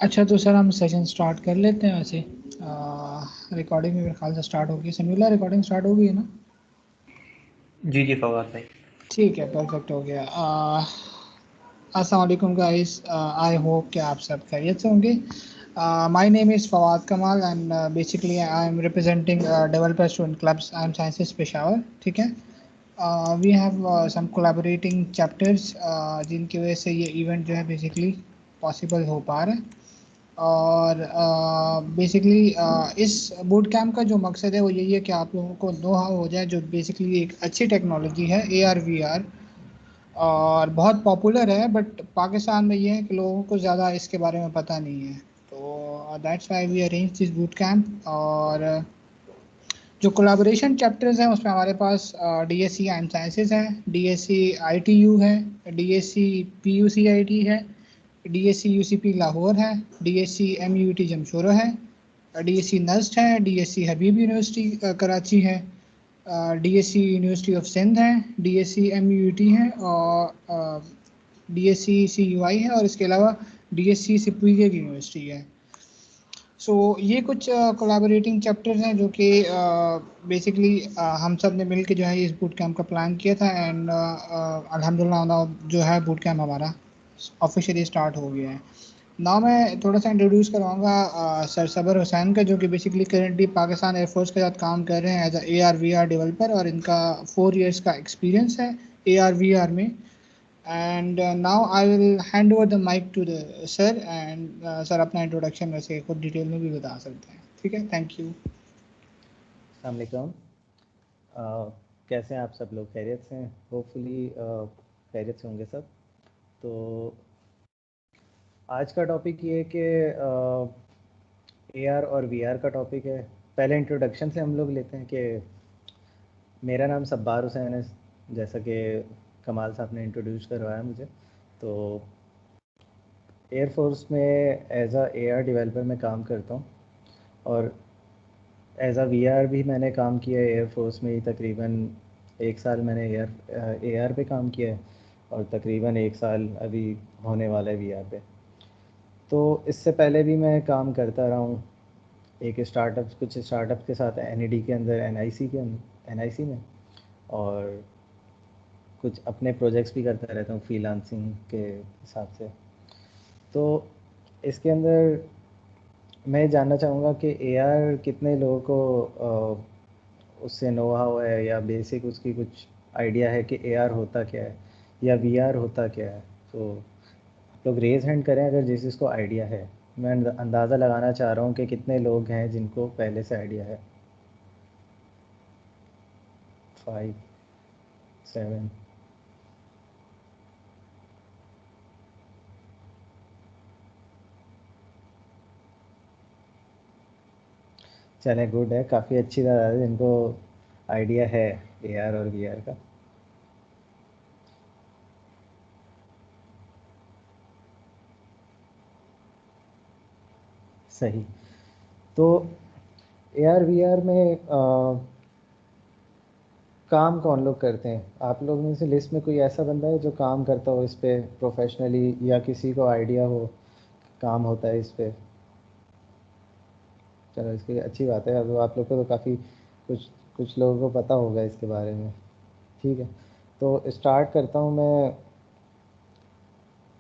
अच्छा तो सर हम सेशन स्टार्ट कर लेते हैं वैसे। रिकॉर्डिंग मेरे ख्याल से स्टार्ट होगी। समीला रिकॉर्डिंग स्टार्ट हो गई है ना? जी जी फवाद भाई। ठीक है, परफेक्ट हो गया। अस्सलाम वालेकुम गाइस, आई होप कि आप सब खैरियत से होंगे। My name is Fawad Kamal and basically I am representing developer student clubs I M sciences Peshawar. ठीक है। We have some collaborating chapters जिनकी वजह से ये इवेंट जो है बेसिकली पॉसिबल हो पा रहा है। और बेसिकली इस बूट कैम्प का जो मकसद है वो यही है कि आप लोगों को नो हाउ हो जाए, जो बेसिकली एक अच्छी टेक्नोलॉजी है AR VR। और बहुत पॉपुलर है बट पाकिस्तान में ये है कि लोगों को ज़्यादा इसके बारे में पता नहीं है। तो that's why we arrange this boot camp. और जो कोलैबोरेशन चैप्टर्स हैं उसमें हमारे पास DSc आइम साइंसेज है, DSc ITU है, DSc PUCIT है, DSc UCP लाहौर है, DSc MUT जमशोरा है, DSc नस्ट है, DSc हबीब यूनिवर्सिटी कराची है, DSc यूनिवर्सिटी ऑफ सिंध है, DSc MUT है, और DSc CUI है, और इसके अलावा DSc सुपीरियर यूनिवर्सिटी है। सो ये कुछ कोलैबोरेटिंग चैप्टर्स हैं जो कि बेसिकली हम सब ने मिल के जो है इस बूट कैम्प का प्लान किया था। एंड अल्हम्दुलिल्लाह जो है बूट कैम्प हमारा ऑफिशियली स्टार्ट हो गया है। ना मैं थोड़ा सा इंट्रोड्यूस करवाऊंगा सर सबर हुसैन का, जो कि बेसिकली करेंटली पाकिस्तान एयरफोर्स के साथ काम कर रहे हैं एज AR VR डेवलपर, और इनका 4 इयर्स का एक्सपीरियंस है AR VR में। And now I will hand over the mic to the sir. And sir अपना इंट्रोडक्शन वैसे खुद डिटेल में भी बता सकते हैं। ठीक है, थैंक यू। अस्सलाम वालेकुम। कैसे हैं आप सब लोग? खैरियत से हैं? होपफुली खैरियत से होंगे सब। तो आज का टॉपिक ये है कि AR और VR का टॉपिक है। पहले इंट्रोडक्शन से हम लोग लेते हैं कि मेरा नाम सब्बार हुसैन है, जैसा कि कमाल साहब ने इंट्रोड्यूस करवाया मुझे। तो एयरफोर्स में एज AR डेवलपर में काम करता हूँ, और एज VR भी मैंने काम किया है एयरफोर्स में ही। तकरीबन 1 साल मैंने AR पे काम किया है, और तकरीबन 1 साल अभी होने वाला है VR पे। तो इससे पहले भी मैं काम करता रहा हूँ कुछ स्टार्टअप के साथ NED के अंदर, NIC में, और कुछ अपने प्रोजेक्ट्स भी करता रहता हूँ फ्रीलांसिंग के हिसाब से। तो इसके अंदर मैं जानना चाहूँगा कि AR कितने लोगों को उससे नो हाउ है, या बेसिक उसकी कुछ आइडिया है कि AR होता क्या है या VR होता क्या है। तो आप लोग रेज़ हैंड करें अगर जिसको आइडिया है। मैं अंदाज़ा लगाना चाह रहा हूँ कि कितने लोग हैं जिनको पहले से आइडिया है। 5, 7। चलें, गुड है, काफ़ी अच्छी तादाद है जिनको आइडिया है AR और VR का। सही। तो AR VR में काम कौन लोग करते हैं? आप लोग में से लिस्ट में कोई ऐसा बंदा है जो काम करता हो इस पे प्रोफेशनली, या किसी को आइडिया हो काम होता है इस पे? चलो, इसकी अच्छी बात है। अब आप लोग को तो काफ़ी कुछ कुछ लोगों को पता होगा इसके बारे में। ठीक है, तो स्टार्ट करता हूँ मैं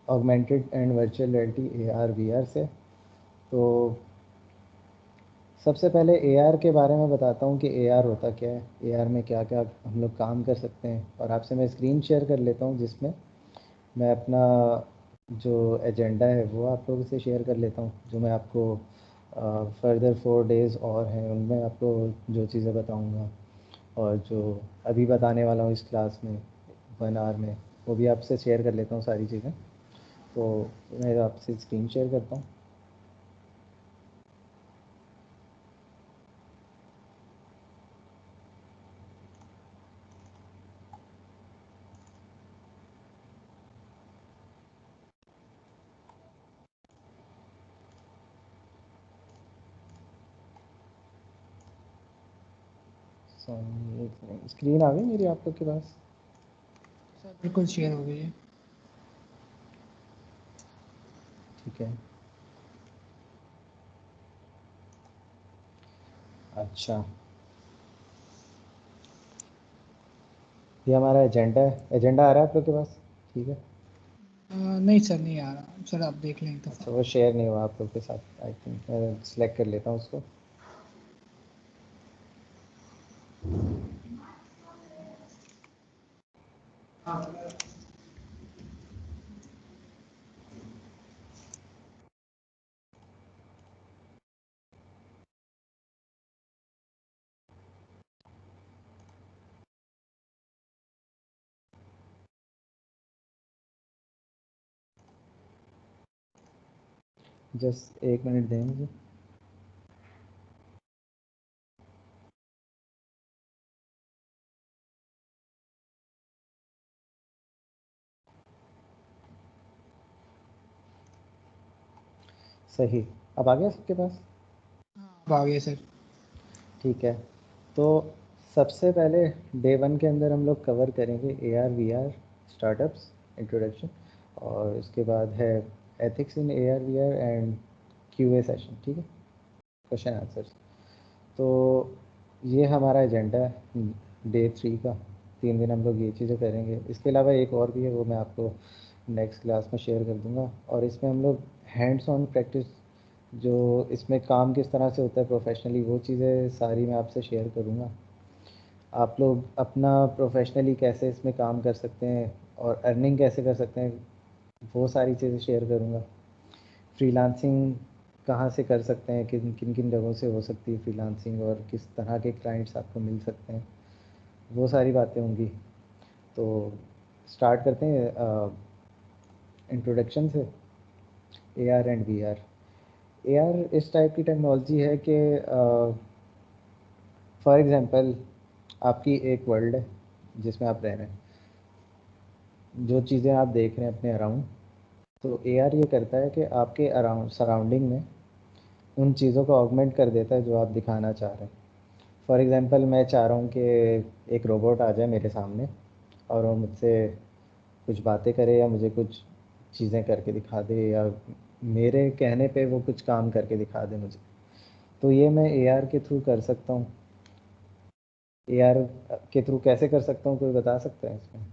augmented and virtual reality AR VR से। तो सबसे पहले AR के बारे में बताता हूँ कि AR होता क्या है, AR में क्या क्या हम लोग काम कर सकते हैं। और आपसे मैं स्क्रीन शेयर कर लेता हूँ, जिसमें मैं अपना जो एजेंडा है वो आप लोगों से शेयर कर लेता हूँ, जो मैं आपको फर्दर 4 डेज़ और हैं उनमें आपको जो चीज़ें बताऊँगा, और जो अभी बताने वाला हूँ इस क्लास में 1 आवर में, वो भी आपसे शेयर कर लेता हूँ सारी चीज़ें। तो मैं आपसे स्क्रीन शेयर करता हूँ। स्क्रीन आ गई मेरी आप लोग के पास? सर बिल्कुल शेयर हो गई है। ठीक है। अच्छा, ये हमारा एजेंडा है। एजेंडा आ रहा है आप लोग के पास? ठीक है। नहीं सर, नहीं आ रहा सर, आप देख लें एक दफ़ा। अच्छा, वो शेयर नहीं हुआ आप लोग के साथ। आई थिंक मैं सिलेक्ट कर लेता हूँ उसको। जस्ट 1 मिनट दें मुझे। सही, अब आ गया सबके पास? अब आ गए सर। ठीक है, तो सबसे पहले डे 1 के अंदर हम लोग कवर करेंगे AR VR स्टार्टअप्स इंट्रोडक्शन, और इसके बाद है ethics in AR VR and QA session. ठीक है, क्वेश्चन आंसर्स। तो ये हमारा एजेंडा है डे 3 का। 3 दिन हम लोग ये चीज़ें करेंगे। इसके अलावा एक और भी है, वो मैं आपको नेक्स्ट क्लास में शेयर कर दूंगा। और इसमें हम लोग हैंड्स ऑन प्रैक्टिस, जो इसमें काम किस तरह से होता है प्रोफेशनली, वो चीज़ें सारी मैं आपसे शेयर करूँगा। आप लोग अपना प्रोफेशनली कैसे इसमें काम कर सकते हैं और अर्निंग कैसे कर सकते हैं, वो सारी चीज़ें शेयर करूँगा। फ्रीलांसिंग कहाँ से कर सकते हैं, किन किन किन जगहों से हो सकती है फ्रीलांसिंग, और किस तरह के क्लाइंट्स आपको मिल सकते हैं, वो सारी बातें होंगी। तो स्टार्ट करते हैं इंट्रोडक्शन से। AR and VR। AR इस टाइप की टेक्नोलॉजी है कि फॉर एग्ज़ाम्पल आपकी एक वर्ल्ड है जिसमें आप रह रहे हैं, जो चीज़ें आप देख रहे हैं अपने अराउंड, तो AR ये करता है कि आपके अराउंड सराउंडिंग में उन चीज़ों को ऑगमेंट कर देता है जो आप दिखाना चाह रहे हैं। फॉर एग्ज़ाम्पल मैं चाह रहा हूँ कि एक रोबोट आ जाए मेरे सामने और वो मुझसे कुछ बातें करे या मुझे कुछ चीज़ें करके दिखा दे, या मेरे कहने पे वो कुछ काम करके दिखा दे मुझे। तो ये मैं AR के थ्रू कर सकता हूँ। AR के थ्रू कैसे कर सकता हूँ, कोई बता सकता है इसमें?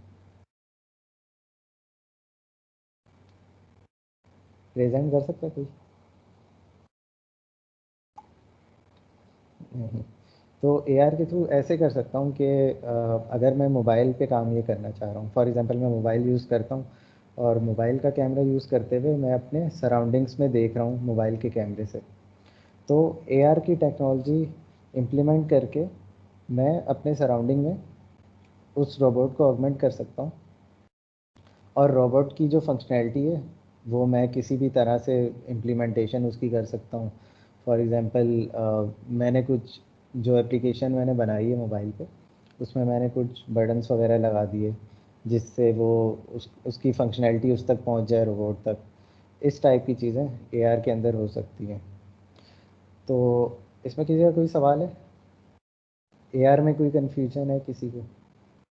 प्रेजेंट कर सकता है कोई? नहीं। तो AR के थ्रू ऐसे कर सकता हूँ कि अगर मैं मोबाइल पे काम ये करना चाह रहा हूँ, फॉर एग्ज़ाम्पल मैं मोबाइल यूज़ करता हूँ और मोबाइल का कैमरा यूज़ करते हुए मैं अपने सराउंडिंग्स में देख रहा हूँ मोबाइल के कैमरे से। तो AR की टेक्नोलॉजी इम्प्लीमेंट करके मैं अपने सराउंडिंग में उस रोबोट को ऑगमेंट कर सकता हूँ, और रोबोट की जो फंक्शनैलिटी है वो मैं किसी भी तरह से इम्प्लीमेंटेशन उसकी कर सकता हूँ। फॉर एग्ज़ाम्पल मैंने कुछ जो एप्लीकेशन मैंने बनाई है मोबाइल पे, उसमें मैंने कुछ बटन्स वगैरह लगा दिए जिससे वो उसकी फंक्शनैलिटी उस तक पहुँच जाए, रोबोट तक। इस टाइप की चीज़ें AR के अंदर हो सकती हैं। तो इसमें किसी का कोई सवाल है? AR में कोई कन्फ्यूजन है किसी को,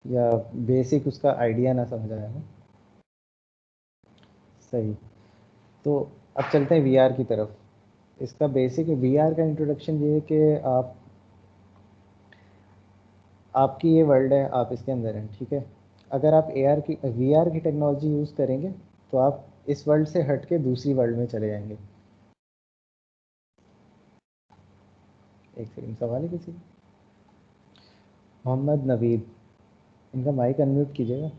या बेसिक उसका आइडिया ना समझ आया है? सही। तो अब चलते हैं VR की तरफ। इसका बेसिक VR का इंट्रोडक्शन ये है कि आपकी ये वर्ल्ड है, आप इसके अंदर हैं, ठीक है। अगर आप VR की टेक्नोलॉजी यूज़ करेंगे तो आप इस वर्ल्ड से हट के दूसरी वर्ल्ड में चले जाएंगे। एक सेकंड, सवाल है किसी का? मोहम्मद नवीद, इनका माइक अनम्यूट कीजिएगा।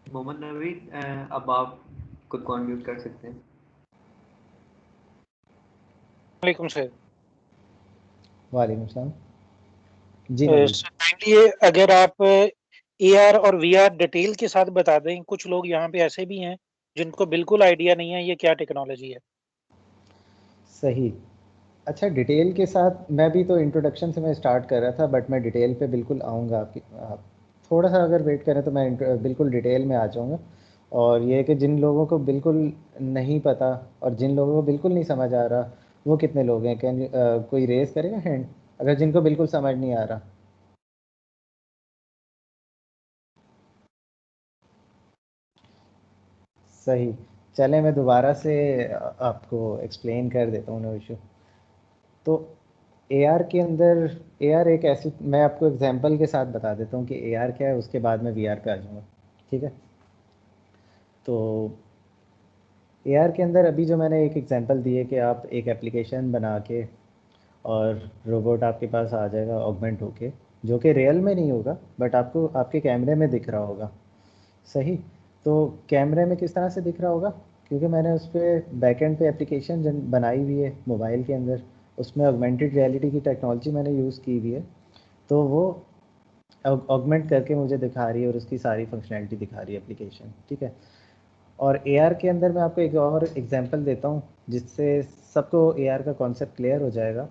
मोहम्मद नवीद, अब आप खुद को अनम्यूट कर सकते हैं। वालेकुम सर। वालेकुम सलाम। जी नवीद। सर काइंडली अगर आप AR और VR डिटेल के साथ बता दें, कुछ लोग यहाँ पे ऐसे भी हैं जिनको बिल्कुल आइडिया नहीं है ये क्या टेक्नोलॉजी है। सही। अच्छा, डिटेल के साथ मैं भी तो इंट्रोडक्शन से मैं स्टार्ट कर रहा था, बट मैं डिटेल पे बिल्कुल आऊँगा। आपकी आप थोड़ा सा अगर वेट करें तो मैं बिल्कुल डिटेल में आ जाऊँगा। और ये है कि जिन लोगों को बिल्कुल नहीं पता और जिन लोगों को बिल्कुल नहीं समझ आ रहा, वो कितने लोग हैं? कैन कोई रेज़ करेगा हैंड अगर जिनको बिल्कुल समझ नहीं आ रहा? सही। चले मैं दोबारा से आपको एक्सप्लेन कर देता हूँ, नो इशू। तो AR के अंदर AR एक ऐसी, मैं आपको एग्जांपल के साथ बता देता हूँ कि AR क्या है, उसके बाद मैं VR पे आ जाऊँगा, ठीक है। तो AR के अंदर अभी जो मैंने एक एग्जांपल दी है कि आप एक एप्लीकेशन बना के और रोबोट आपके पास आ जाएगा ऑगमेंट होके, जो कि रियल में नहीं होगा बट आपको आपके कैमरे में दिख रहा होगा, सही। तो कैमरे में किस तरह से दिख रहा होगा, क्योंकि मैंने उस पर बैकएंड पे एप्लीकेशन बनाई हुई है मोबाइल के अंदर, उसमें ऑगमेंटेड रियलिटी की टेक्नोलॉजी मैंने यूज़ की हुई है, तो वो ऑगमेंट करके मुझे दिखा रही है और उसकी सारी फंक्शनैलिटी दिखा रही है एप्लीकेशन, ठीक है। और AR के अंदर मैं आपको एक और एग्जांपल देता हूँ जिससे सबको AR का कॉन्सेप्ट क्लियर हो जाएगा।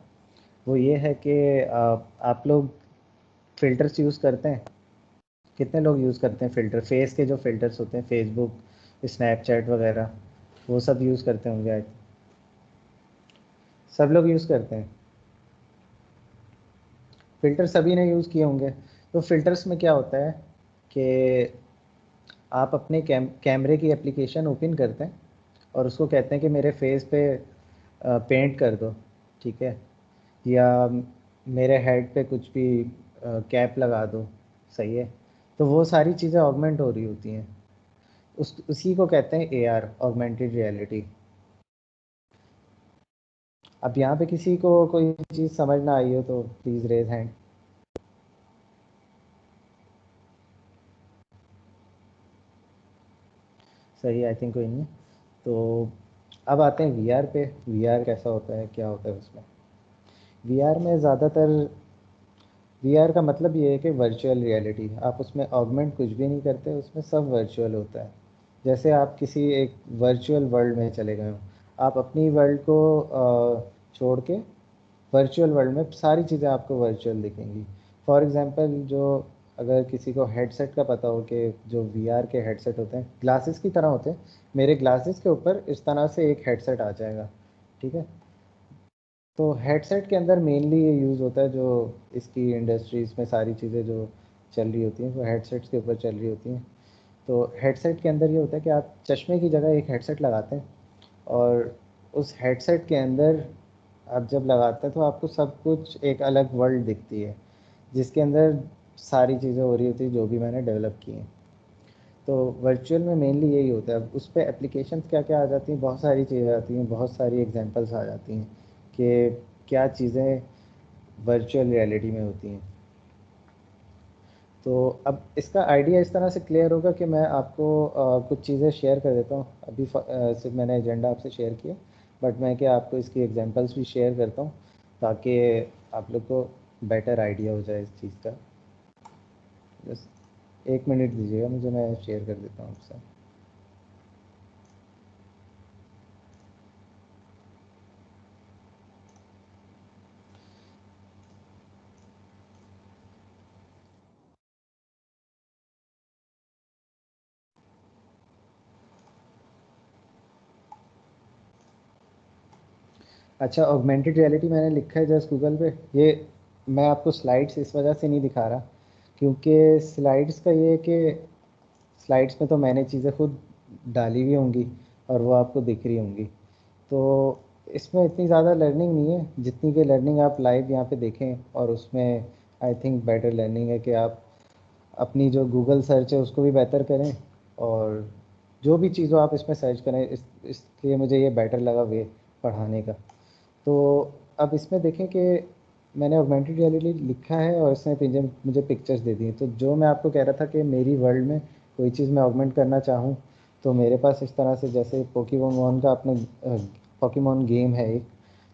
वो ये है कि आप लोग फ़िल्टर्स यूज़ करते हैं, कितने लोग यूज़ करते हैं फ़िल्टर, फेस के जो फ़िल्टर्स होते हैं, फेसबुक, स्नैपचैट वगैरह, वो सब यूज़ करते होंगे आई, सब लोग यूज़ करते हैं फ़िल्टर, सभी ने यूज़ किए होंगे। तो फ़िल्टर्स में क्या होता है कि आप अपने कैमरे की एप्लीकेशन ओपन करते हैं और उसको कहते हैं कि मेरे फेस पे पेंट कर दो, ठीक है, या मेरे हेड पे कुछ भी कैप लगा दो, सही है। तो वो सारी चीज़ें ऑगमेंट हो रही होती हैं, उसी को कहते हैं AR, ऑगमेंटेड रियलिटी। अब यहाँ पे किसी को कोई चीज़ समझ ना आई हो तो प्लीज़ रेज हैंड। सही, आई थिंक कोई नहीं है। तो अब आते हैं VR पे। VR कैसा होता है, क्या होता है उसमें। VR में ज़्यादातर, VR का मतलब ये है कि वर्चुअल रियलिटी, आप उसमें ऑगमेंट कुछ भी नहीं करते, उसमें सब वर्चुअल होता है। जैसे आप किसी एक वर्चुअल वर्ल्ड में चले गए हो, आप अपनी वर्ल्ड को छोड़ के वर्चुअल वर्ल्ड में सारी चीज़ें आपको वर्चुअल दिखेंगी। फॉर एग्ज़ाम्पल, जो अगर किसी को हेडसेट का पता हो कि जो VR के हेडसेट होते हैं ग्लासेस की तरह होते हैं, मेरे ग्लासेस के ऊपर इस तरह से एक हेडसेट आ जाएगा, ठीक है। तो हेडसेट के अंदर मेनली ये यूज़ होता है, जो इसकी इंडस्ट्रीज़ में सारी चीज़ें जो चल रही होती हैं वो हेडसेट्स के ऊपर चल रही होती हैं। तो हेडसेट के अंदर ये होता है कि आप चश्मे की जगह एक हेडसेट लगाते हैं और उस हेडसेट के अंदर आप जब लगाते हैं तो आपको सब कुछ एक अलग वर्ल्ड दिखती है, जिसके अंदर सारी चीज़ें हो रही होती है जो भी मैंने डेवलप की हैं। तो वर्चुअल में मेनली यही होता है। अब उस पर एप्लीकेशंस क्या क्या आ जाती हैं, बहुत सारी चीज़ें आती हैं, बहुत सारी एग्जांपल्स आ जाती हैं कि क्या चीज़ें वर्चुअल रियलिटी में होती हैं। तो अब इसका आइडिया इस तरह से क्लियर होगा कि मैं आपको कुछ चीज़ें शेयर कर देता हूँ। अभी सिर्फ मैंने एजेंडा आपसे शेयर किया, बट मैं क्या आपको इसकी एग्जांपल्स भी शेयर करता हूँ ताकि आप लोग को बेटर आइडिया हो जाए इस चीज़ का। बस 1 मिनट दीजिएगा मुझे, मैं शेयर कर देता हूँ आपसे। अच्छा, ऑगमेंटेड रियलिटी मैंने लिखा है जस्ट गूगल पे। ये मैं आपको स्लाइड्स इस वजह से नहीं दिखा रहा क्योंकि स्लाइड्स का ये है कि स्लाइड्स में तो मैंने चीज़ें खुद डाली हुई होंगी और वो आपको दिख रही होंगी, तो इसमें इतनी ज़्यादा लर्निंग नहीं है जितनी कि लर्निंग आप लाइव यहाँ पे देखें। और उसमें आई थिंक बेटर लर्निंग है कि आप अपनी जो गूगल सर्च है उसको भी बेहतर करें, और जो भी चीज़ों आप इसमें सर्च करें, इसलिए मुझे ये बेटर लगा वे पढ़ाने का। तो अब इसमें देखें कि मैंने ऑगमेंटेड रियलिटी लिखा है और इसने मुझे पिक्चर्स दे दी हैं। तो जो मैं आपको कह रहा था कि मेरी वर्ल्ड में कोई चीज़ मैं ऑगमेंट करना चाहूँ तो मेरे पास इस तरह से, जैसे पोकेमोन का अपने पोकेमोन गेम है एक,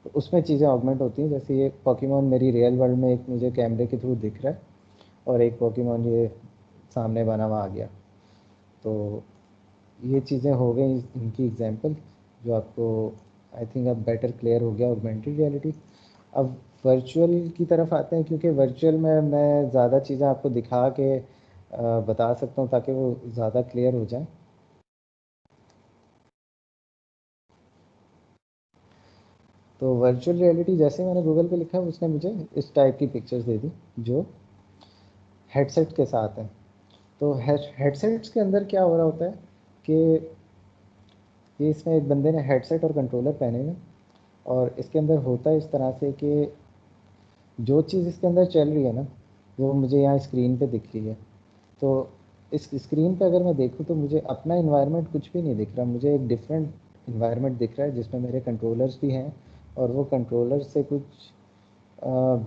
तो उसमें चीज़ें ऑगमेंट होती हैं। जैसे ये पोकेमोन मेरी रियल वर्ल्ड में एक मुझे कैमरे के थ्रू दिख रहा है और एक पोकेमोन ये सामने बना हुआ आ गया। तो ये चीज़ें हो गई इनकी एग्जांपल, जो आपको आई थिंक अब बेटर क्लियर हो गया ऑगमेंटेड रियलिटी। अब वर्चुअल की तरफ आते हैं, क्योंकि वर्चुअल में मैं ज़्यादा चीज़ें आपको दिखा के बता सकता हूँ ताकि वो ज़्यादा क्लियर हो जाए। तो वर्चुअल रियलिटी जैसे मैंने गूगल पे लिखा उसने मुझे इस टाइप की पिक्चर्स दे दी जो हेडसेट के साथ हैं। तो हेडसेट्स के अंदर क्या हो रहा होता है कि ये इसमें एक बंदे ने हेडसेट और कंट्रोलर पहने हुए, और इसके अंदर होता है इस तरह से कि जो चीज़ इसके अंदर चल रही है ना, वो मुझे यहाँ स्क्रीन पे दिख रही है। तो इस स्क्रीन पे अगर मैं देखूँ तो मुझे अपना इन्वायरमेंट कुछ भी नहीं दिख रहा, मुझे एक डिफरेंट इन्वायरमेंट दिख रहा है जिसमें मेरे कंट्रोलर्स भी हैं, और वो कंट्रोलर से कुछ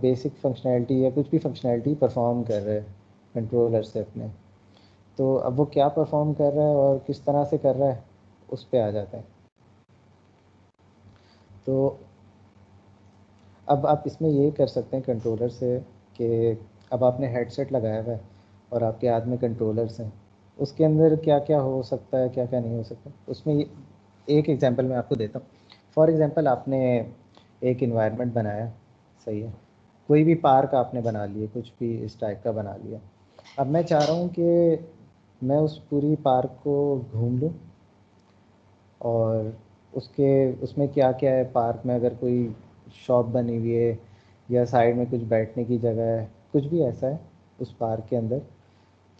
बेसिक फंक्शनैलिटी या कुछ भी फंक्शनैलिटी परफॉर्म कर रहा है कंट्रोलर से अपने। तो अब वो क्या परफॉर्म कर रहा है और किस तरह से कर रहा है, उस पे आ जाता है। तो अब आप इसमें ये कर सकते हैं कंट्रोलर से कि अब आपने हेडसेट लगाया हुआ है और आपके हाथ में कंट्रोलर्स हैं, उसके अंदर क्या क्या हो सकता है, क्या क्या नहीं हो सकता। उसमें एक एग्जांपल मैं आपको देता हूँ। फॉर एग्जांपल आपने एक इन्वायरमेंट बनाया, सही है, कोई भी पार्क आपने बना लिए, कुछ भी इस टाइप का बना लिया। अब मैं चाह रहा हूँ कि मैं उस पूरी पार्क को घूम लूँ, और उसमें क्या क्या है पार्क में, अगर कोई शॉप बनी हुई है या साइड में कुछ बैठने की जगह है, कुछ भी ऐसा है उस पार्क के अंदर,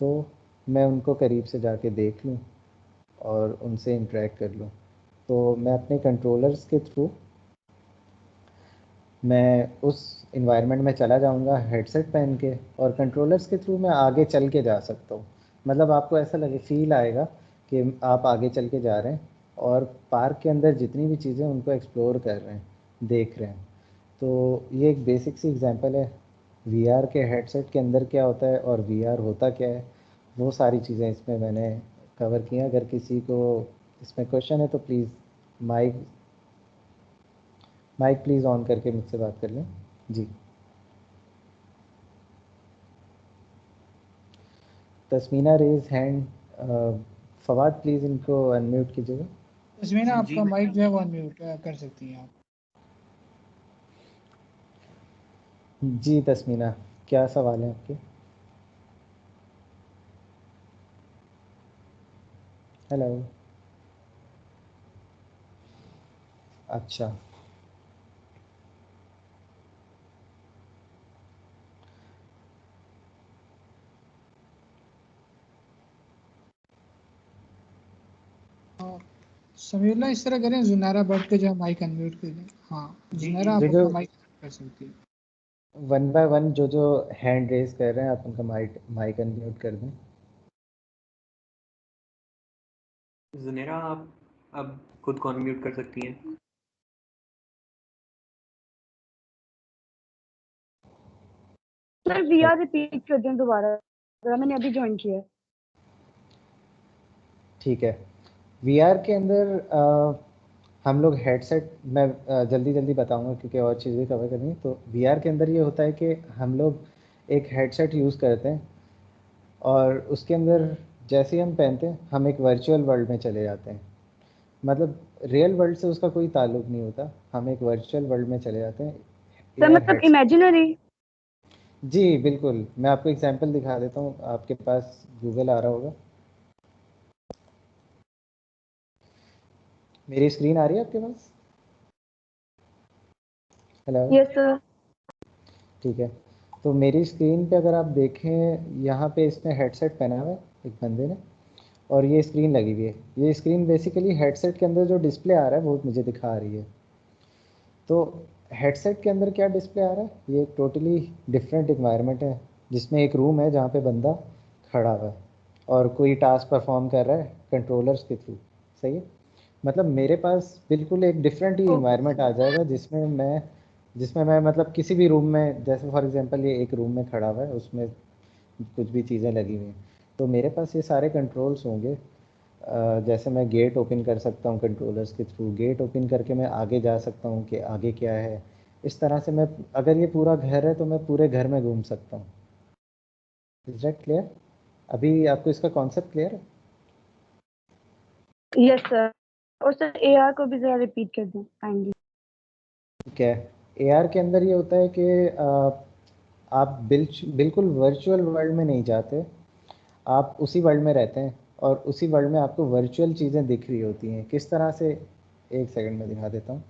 तो मैं उनको करीब से जाके देख लूँ और उनसे इंटरेक्ट कर लूँ। तो मैं अपने कंट्रोलर्स के थ्रू मैं उस इन्वायरमेंट में चला जाऊंगा हेडसेट पहन के, और कंट्रोलर्स के थ्रू मैं आगे चल के जा सकता हूँ। मतलब आपको ऐसा लगे, फील आएगा कि आप आगे चल के जा रहे हैं और पार्क के अंदर जितनी भी चीज़ें उनको एक्सप्लोर कर रहे हैं, देख रहे हैं। तो ये एक बेसिक सी एग्जांपल है वीआर के हेडसेट के अंदर क्या होता है और वीआर होता क्या है। वो सारी चीज़ें इसमें मैंने कवर की हैं। अगर किसी को इसमें क्वेश्चन है तो please mic mic please on करके मुझसे बात कर लें। जी, Tasmina raise hand. Fawad please इनको अनम्यूट कीजिएगा। तस्मीना, जी आपका माइक जो है वो अनम्यूट कर सकती हैं आप। जी तस्मीना, क्या सवाल है आपके? हेलो। अच्छा, समीउल्लाह, इस तरह करें, जुनैरा भट्ट के जो है माइक अनम्यूट कर दें। हाँ, जी जुनैरा, आप जो जो अपना माइक कर सकती हैं। वन बाय वन जो जो हैंड रेज कर रहे हैं, आप उनका माइक माइक अनम्यूट कर दें। जुनेरा, आप अब खुद को अनम्यूट कर सकती हैं। सर वीआर रिपीट कर दें दोबारा, मैंने अभी ज्वाइन किया है। ठीक है। वीआर के अंदर हम लोग हेडसेट, मैं जल्दी जल्दी बताऊंगा क्योंकि और चीज़ें कवर करनी है। तो वीआर के अंदर ये होता है कि हम लोग एक हेडसेट यूज़ करते हैं, और उसके अंदर जैसे ही हम पहनते हैं हम एक वर्चुअल वर्ल्ड में चले जाते हैं। मतलब रियल वर्ल्ड से उसका कोई ताल्लुक नहीं होता, हम एक वर्चुअल वर्ल्ड में चले जाते हैं सर एयर मतलब हेडसेट। इमेजिनरी। जी बिल्कुल, मैं आपको एग्जांपल दिखा देता हूँ, आपके पास गूगल आ रहा होगा। मेरी स्क्रीन आ रही है आपके पास? हेलो। Yes sir. ठीक है, तो मेरी स्क्रीन पे अगर आप देखें, यहाँ पे इसने हेडसेट पहना हुआ है एक बंदे ने, और ये स्क्रीन लगी हुई है। ये स्क्रीन बेसिकली हेडसेट के अंदर जो डिस्प्ले आ रहा है वो मुझे दिखा रही है। तो हेडसेट के अंदर क्या डिस्प्ले आ रहा है, ये एक टोटली डिफरेंट इन्वायरमेंट है जिसमें एक रूम है जहाँ पे बंदा खड़ा हुआ है और कोई टास्क परफॉर्म कर रहा है कंट्रोलर्स के थ्रू। सही है, मतलब मेरे पास बिल्कुल एक डिफरेंट ही इन्वायरमेंट आ जाएगा जिसमें मैं मतलब किसी भी रूम में, जैसे फॉर एग्जांपल ये एक रूम में खड़ा हुआ है, उसमें कुछ भी चीज़ें लगी हुई हैं, तो मेरे पास ये सारे कंट्रोल्स होंगे। जैसे मैं गेट ओपन कर सकता हूँ कंट्रोलर्स के थ्रू, गेट ओपन करके मैं आगे जा सकता हूँ कि आगे क्या है। इस तरह से मैं, अगर ये पूरा घर है तो मैं पूरे घर में घूम सकता हूँ। Is that clear? अभी आपको इसका कॉन्सेप्ट क्लियर है? Yes sir. और सर एआर को भी जरा रिपीट कर दें काइंडली। ठीक है। एआर के अंदर ये होता है कि आप बिल्कुल वर्चुअल वर्ल्ड में नहीं जाते, आप उसी वर्ल्ड में रहते हैं, और उसी वर्ल्ड में आपको वर्चुअल चीज़ें दिख रही होती हैं। किस तरह से, एक सेकंड में दिखा देता हूँ।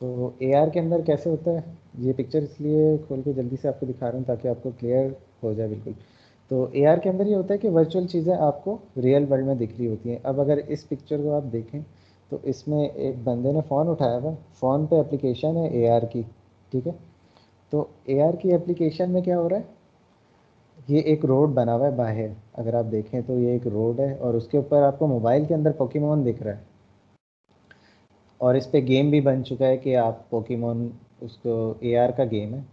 तो AR के अंदर कैसे होता है, ये पिक्चर इसलिए खोल के जल्दी से आपको दिखा रहा हूँ ताकि आपको क्लियर हो जाए बिल्कुल। तो AR के अंदर ये होता है कि वर्चुअल चीज़ें आपको रियल वर्ल्ड में दिख रही होती हैं। अब अगर इस पिक्चर को आप देखें तो इसमें एक बंदे ने फ़ोन उठाया हुआ, फ़ोन पे एप्लीकेशन है AR की, ठीक है। तो AR की एप्लीकेशन में क्या हो रहा है, ये एक रोड बना हुआ है बाहर, अगर आप देखें तो ये एक रोड है और उसके ऊपर आपको मोबाइल के अंदर पोकेमोन दिख रहा है और इस पे गेम भी बन चुका है कि आप पोकेमोन, उसको AR का गेम है,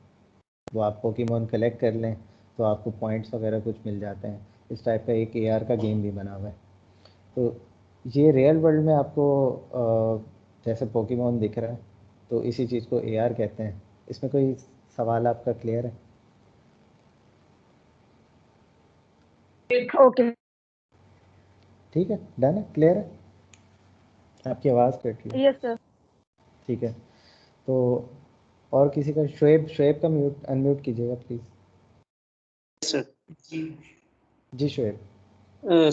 वो आप पोकेमोन कलेक्ट कर लें तो आपको पॉइंट्स वगैरह कुछ मिल जाते हैं। इस टाइप का एक AR का गेम भी बना हुआ है। तो ये रियल वर्ल्ड में आपको जैसे पोकेमोन दिख रहा है, तो इसी चीज़ को AR कहते हैं। इसमें कोई सवाल आपका क्लियर है? ओके। ठीक है, डन है, क्लियर है। आपकी आवाज़ कट रही है। Yes sir. ठीक है, तो और किसी का, शुएब का म्यूट अनम्यूट कीजिएगा please. Sir ji Shoaib.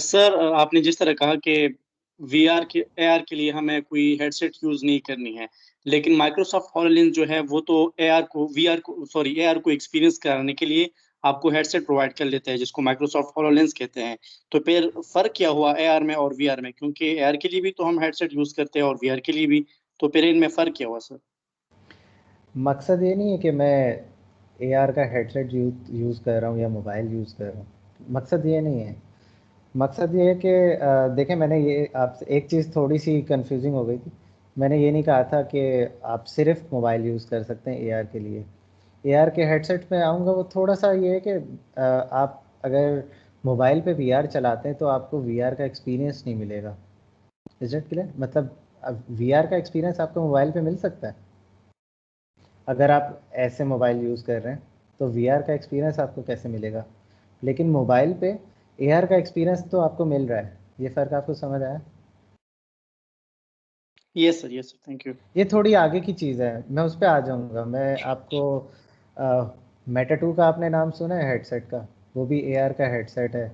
Sir आपने जिस तरह कहा कि वीआर के एआर के लिए हमें कोई हेडसेट यूज नहीं करनी है, लेकिन माइक्रोसॉफ्ट हॉलोलेंस जो है वो तो एआर को वीआर को सॉरी एआर को एक्सपीरियंस कराने के लिए आपको हेडसेट प्रोवाइड कर लेते हैं जिसको माइक्रोसॉफ्ट हॉलोलेंस कहते हैं। तो फिर फर्क क्या हुआ एआर में और वीआर में, क्योंकि एआर के लिए भी तो हम हेडसेट यूज करते हैं और वीआर के लिए भी, तो फिर इनमें फर्क क्या हुआ सर? मकसद ये नहीं है कि मैं AR का हेडसेट यूज़ कर रहा हूँ या मोबाइल यूज़ कर रहा हूँ, मकसद ये नहीं है। मकसद ये है कि देखें, मैंने ये आपसे एक चीज़ थोड़ी सी कंफ्यूजिंग हो गई थी। मैंने ये नहीं कहा था कि आप सिर्फ मोबाइल यूज़ कर सकते हैं AR के लिए। AR के हेडसेट में आऊँगा, वो थोड़ा सा ये है कि आप अगर मोबाइल पे VR चलाते हैं तो आपको VR का एक्सपीरियंस नहीं मिलेगा। Is it clear? मतलब अब VR का एक्सपीरियंस आपको मोबाइल पे मिल सकता है अगर आप ऐसे मोबाइल यूज़ कर रहे हैं, तो VR का एक्सपीरियंस आपको कैसे मिलेगा? लेकिन मोबाइल पे AR का एक्सपीरियंस तो आपको मिल रहा है। ये फ़र्क आपको समझ आया? Yes sir, thank you. ये थोड़ी आगे की चीज़ है, मैं उस पे आ जाऊँगा। मैं आपको मेटा 2 का आपने नाम सुना है हेडसेट का? वो भी AR का हेडसेट है।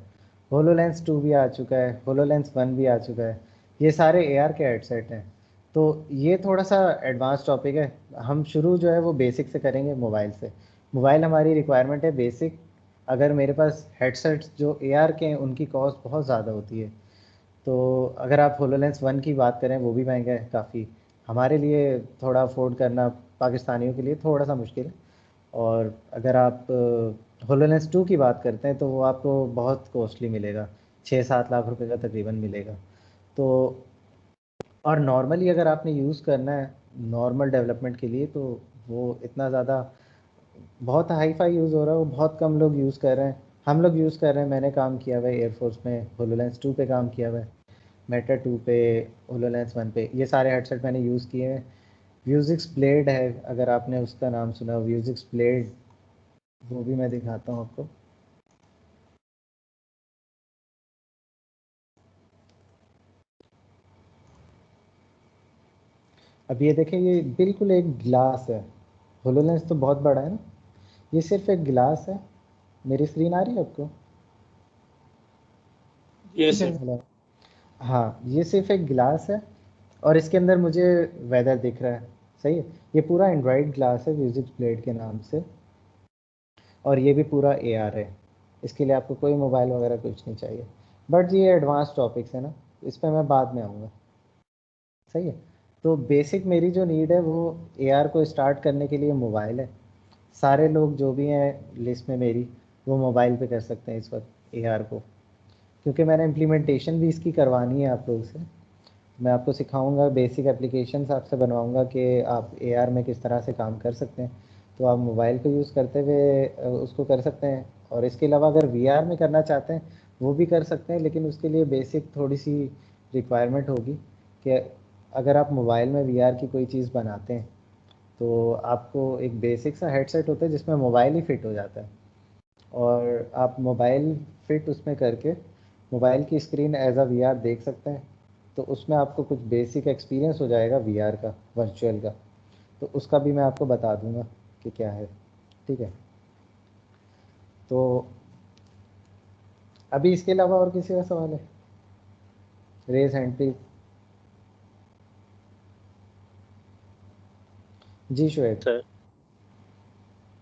होलोलेंस 2 भी आ चुका है, होलोलेंस 1 भी आ चुका है। ये सारे AR के हेडसेट हैं। तो ये थोड़ा सा एडवांस टॉपिक है। हम शुरू जो है वो बेसिक से करेंगे, मोबाइल से। मोबाइल हमारी रिक्वायरमेंट है बेसिक। अगर मेरे पास हेडसेट्स जो AR के हैं उनकी कॉस्ट बहुत ज़्यादा होती है। तो अगर आप होलोलेंस 1 की बात करें, वो भी महंगा है काफ़ी। हमारे लिए थोड़ा अफोर्ड करना, पाकिस्तानियों के लिए थोड़ा सा मुश्किल है। और अगर आप होलोलेंस 2 की बात करते हैं तो वो आपको बहुत कॉस्टली मिलेगा, 6-7 लाख रुपए का तकरीबन मिलेगा। तो और नॉर्मली अगर आपने यूज़ करना है नॉर्मल डेवलपमेंट के लिए, तो वो इतना ज़्यादा बहुत हाई फाई यूज़ हो रहा है, वो बहुत कम लोग यूज़ कर रहे हैं। हम लोग यूज़ कर रहे हैं, मैंने काम किया हुआ है एयरफोर्स में, होलोलेंस 2 पे काम किया हुआ है, मेटा 2 पे, होलोलेंस 1 पे। ये सारे हेडसेट मैंने यूज़ किए हैं। व्यूजिक्स ब्लेड है, अगर आपने उसका नाम सुना, व्यूजिक्स ब्लेड, वो भी मैं दिखाता हूँ आपको। अब ये देखें, ये बिल्कुल एक गिलास है। होलोलेंस तो बहुत बड़ा है ना, ये सिर्फ एक गिलास है। मेरी स्क्रीन आ रही है आपको? Yes sir. सर। हेलो। हाँ, ये सिर्फ एक गिलास है और इसके अंदर मुझे वेदर दिख रहा है। सही है, ये पूरा एंड्रॉयड ग्लास है म्यूजिक ब्लेड के नाम से, और ये भी पूरा AR है। इसके लिए आपको कोई मोबाइल वगैरह कुछ नहीं चाहिए। बट ये एडवांस टॉपिक्स है ना, इस पर मैं बाद में आऊँगा। सही है, तो बेसिक मेरी जो नीड है वो AR को स्टार्ट करने के लिए मोबाइल है। सारे लोग जो भी हैं लिस्ट में मेरी, वो मोबाइल पे कर सकते हैं इस वक्त AR को, क्योंकि मैंने इम्प्लीमेंटेशन भी इसकी करवानी है आप लोगों से। मैं आपको सिखाऊंगा, बेसिक एप्लीकेशंस आपसे बनवाऊंगा कि आप AR में किस तरह से काम कर सकते हैं। तो आप मोबाइल को यूज़ करते हुए उसको कर सकते हैं। और इसके अलावा अगर VR में करना चाहते हैं वो भी कर सकते हैं, लेकिन उसके लिए बेसिक थोड़ी सी रिक्वायरमेंट होगी कि अगर आप मोबाइल में VR की कोई चीज़ बनाते हैं तो आपको एक बेसिक सा हेडसेट होता है जिसमें मोबाइल ही फिट हो जाता है, और आप मोबाइल फिट उसमें करके मोबाइल की स्क्रीन एज अ VR देख सकते हैं। तो उसमें आपको कुछ बेसिक एक्सपीरियंस हो जाएगा VR का, वर्चुअल का। तो उसका भी मैं आपको बता दूंगा कि क्या है। ठीक है, तो अभी इसके अलावा और किसी का सवाल है? Raise hand please. जी शुएब।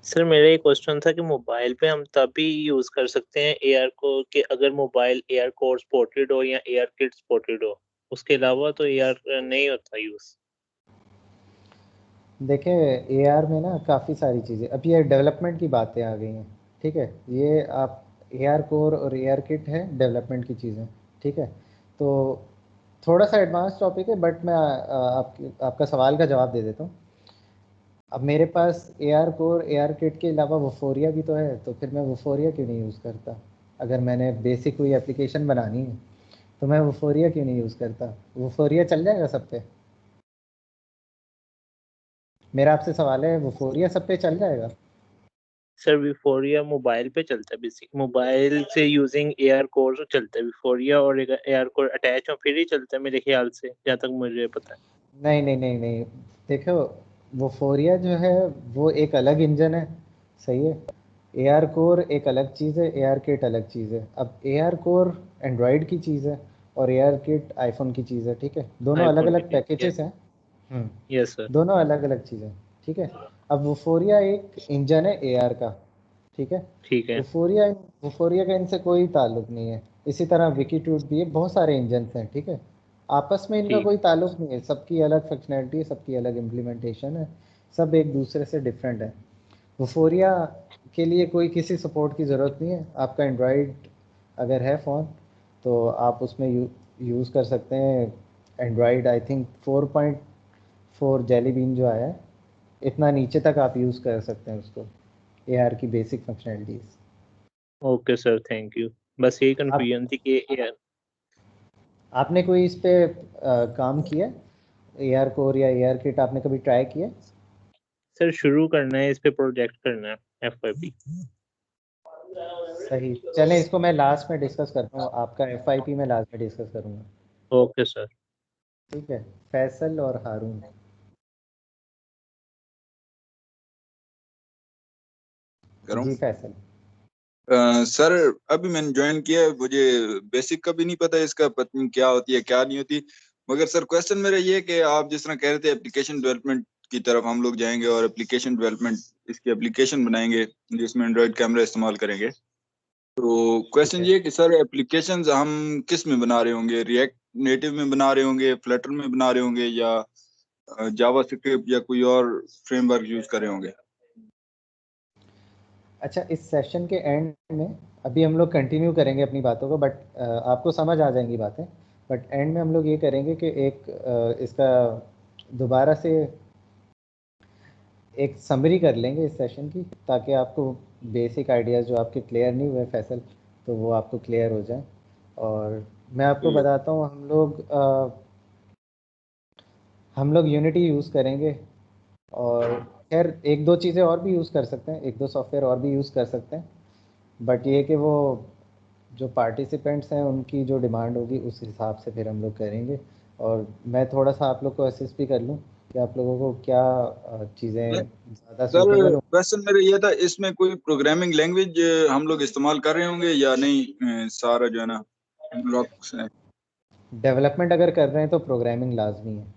सर मेरा एक क्वेश्चन था कि मोबाइल पे हम तभी यूज कर सकते हैं एआर को कि अगर मोबाइल एआर कोर सपोर्टेड हो या एआर किट सपोर्टेड हो, उसके अलावा तो एआर नहीं होता यूज। देखें एआर में ना काफ़ी सारी चीज़ें, अब ये डेवलपमेंट की बातें आ गई हैं, ठीक है। ये आप एआर कोर और एआर किट है डेवलपमेंट की चीज़ें, ठीक है। तो थोड़ा सा एडवांस टॉपिक है, बट मैं आपका सवाल का जवाब दे देता हूँ। अब मेरे पास एआर कोर एआर किट के अलावा वफोरिया भी तो है, तो फिर मैं वफोरिया क्यों नहीं यूज़ करता? अगर मैंने बेसिक कोई एप्लीकेशन बनानी है तो मैं वफोरिया क्यों नहीं यूज़ करता? वफोरिया चल जाएगा सब पे? मेरा आपसे सवाल है, वफोरिया सब पे चल जाएगा? सर विफोरिया मोबाइल पे चलता है, बेसिक मोबाइल से यूजिंग एआर कोर चलता है विफोरिया, और एआर कोर अटैच हो फिर ही चलता है मेरे ख्याल से, जहाँ तक मुझे पता है। नहीं नहीं नहीं नहीं, देखो वफोरिया जो है वो एक अलग इंजन है, सही है। एआर कोर एक अलग चीज़ है, एआर किट अलग चीज़ है। अब एआर कोर एंड्रॉयड की चीज़ है और एआर किट आईफोन की चीज़ है, ठीक है। दोनों अलग आईफोन अलग की। पैकेजेस हैं। Yes sir. दोनों अलग अलग चीज़ें, ठीक है। अब वफोरिया एक इंजन है एआर का, ठीक है। ठीक है। वफोरिया वफोरिया का इनसे कोई ताल्लुक नहीं है। इसी तरह विकीट्यूट भी है, बहुत सारे इंजन्स हैं, ठीक है। आपस में इनका ठीक। कोई ताल्लुक नहीं है, सबकी अलग फंक्शनैलिटी है, सबकी अलग इम्प्लीमेंटेशन है, सब एक दूसरे से डिफरेंट है। वफोरिया के लिए कोई किसी सपोर्ट की ज़रूरत नहीं है। आपका एंड्रॉयड अगर है फ़ोन तो आप उसमें यूज़ कर सकते हैं। Android I think 4.4 jelly bean जो आया है, इतना नीचे तक आप यूज़ कर सकते हैं उसको, एआर की basic functionalities. Okay sir, thank you. बस यही आप कंफ्यूजन थी कि एआर। आपने कोई इस पे काम किया, एआर कोर या एआर किट आपने कभी ट्राई किया? सर शुरू करना है, इस पे प्रोजेक्ट करना है एफवाईपी। सही, चलें इसको मैं लास्ट में डिस्कस करता हूँ, आपका एफआईपी में लास्ट में डिस्कस करूँगा। Okay sir. ठीक है, फैसल और हारून। जी फैसल। सर अभी मैंने ज्वाइन किया है, मुझे बेसिक का भी नहीं पता इसका, पता नहीं क्या होती है क्या नहीं होती। मगर सर क्वेश्चन मेरा ये है कि आप जिस तरह कह रहे थे एप्लीकेशन डेवलपमेंट की तरफ हम लोग जाएंगे और एप्लीकेशन डेवलपमेंट इसकी एप्लीकेशन बनाएंगे जिसमें एंड्रॉयड कैमरा इस्तेमाल करेंगे। तो ठीक क्वेश्चन है। ये है कि सर एप्लीकेशंस हम किस में बना रहे होंगे? रिएक्ट नेटिव में बना रहे होंगे, फ्लटर में बना रहे होंगे, या जावास्क्रिप्ट या कोई और फ्रेमवर्क यूज कर रहे होंगे? अच्छा, इस सेशन के एंड में अभी हम लोग कंटिन्यू करेंगे अपनी बातों को, बट आपको समझ आ जाएंगी बातें। बट एंड में हम लोग ये करेंगे कि एक इसका दोबारा से एक समरी कर लेंगे इस सेशन की, ताकि आपको बेसिक आइडियाज़ जो आपके क्लियर नहीं हुए फैसल, तो वो आपको क्लियर हो जाए। और मैं आपको बताता हूँ, हम लोग यूनिटी यूज़ करेंगे, और खैर एक दो चीज़ें और भी यूज़ कर सकते हैं, एक दो सॉफ्टवेयर और भी यूज़ कर सकते हैं। बट ये कि वो जो पार्टिसिपेंट्स हैं उनकी जो डिमांड होगी उस हिसाब से फिर हम लोग करेंगे। और मैं थोड़ा सा आप लोग को असिस्ट भी कर लूँ कि आप लोगों को क्या चीज़ें ज़्यादा सर सूटेबल हो। क्वेश्चन मेरा ये था, इसमें कोई प्रोग्रामिंग लैंग्वेज हम लोग इस्तेमाल कर रहे होंगे या नहीं? सारा जो है ना ब्लॉक्स है, डेवलपमेंट अगर कर रहे हैं तो प्रोग्रामिंग लाजमी है।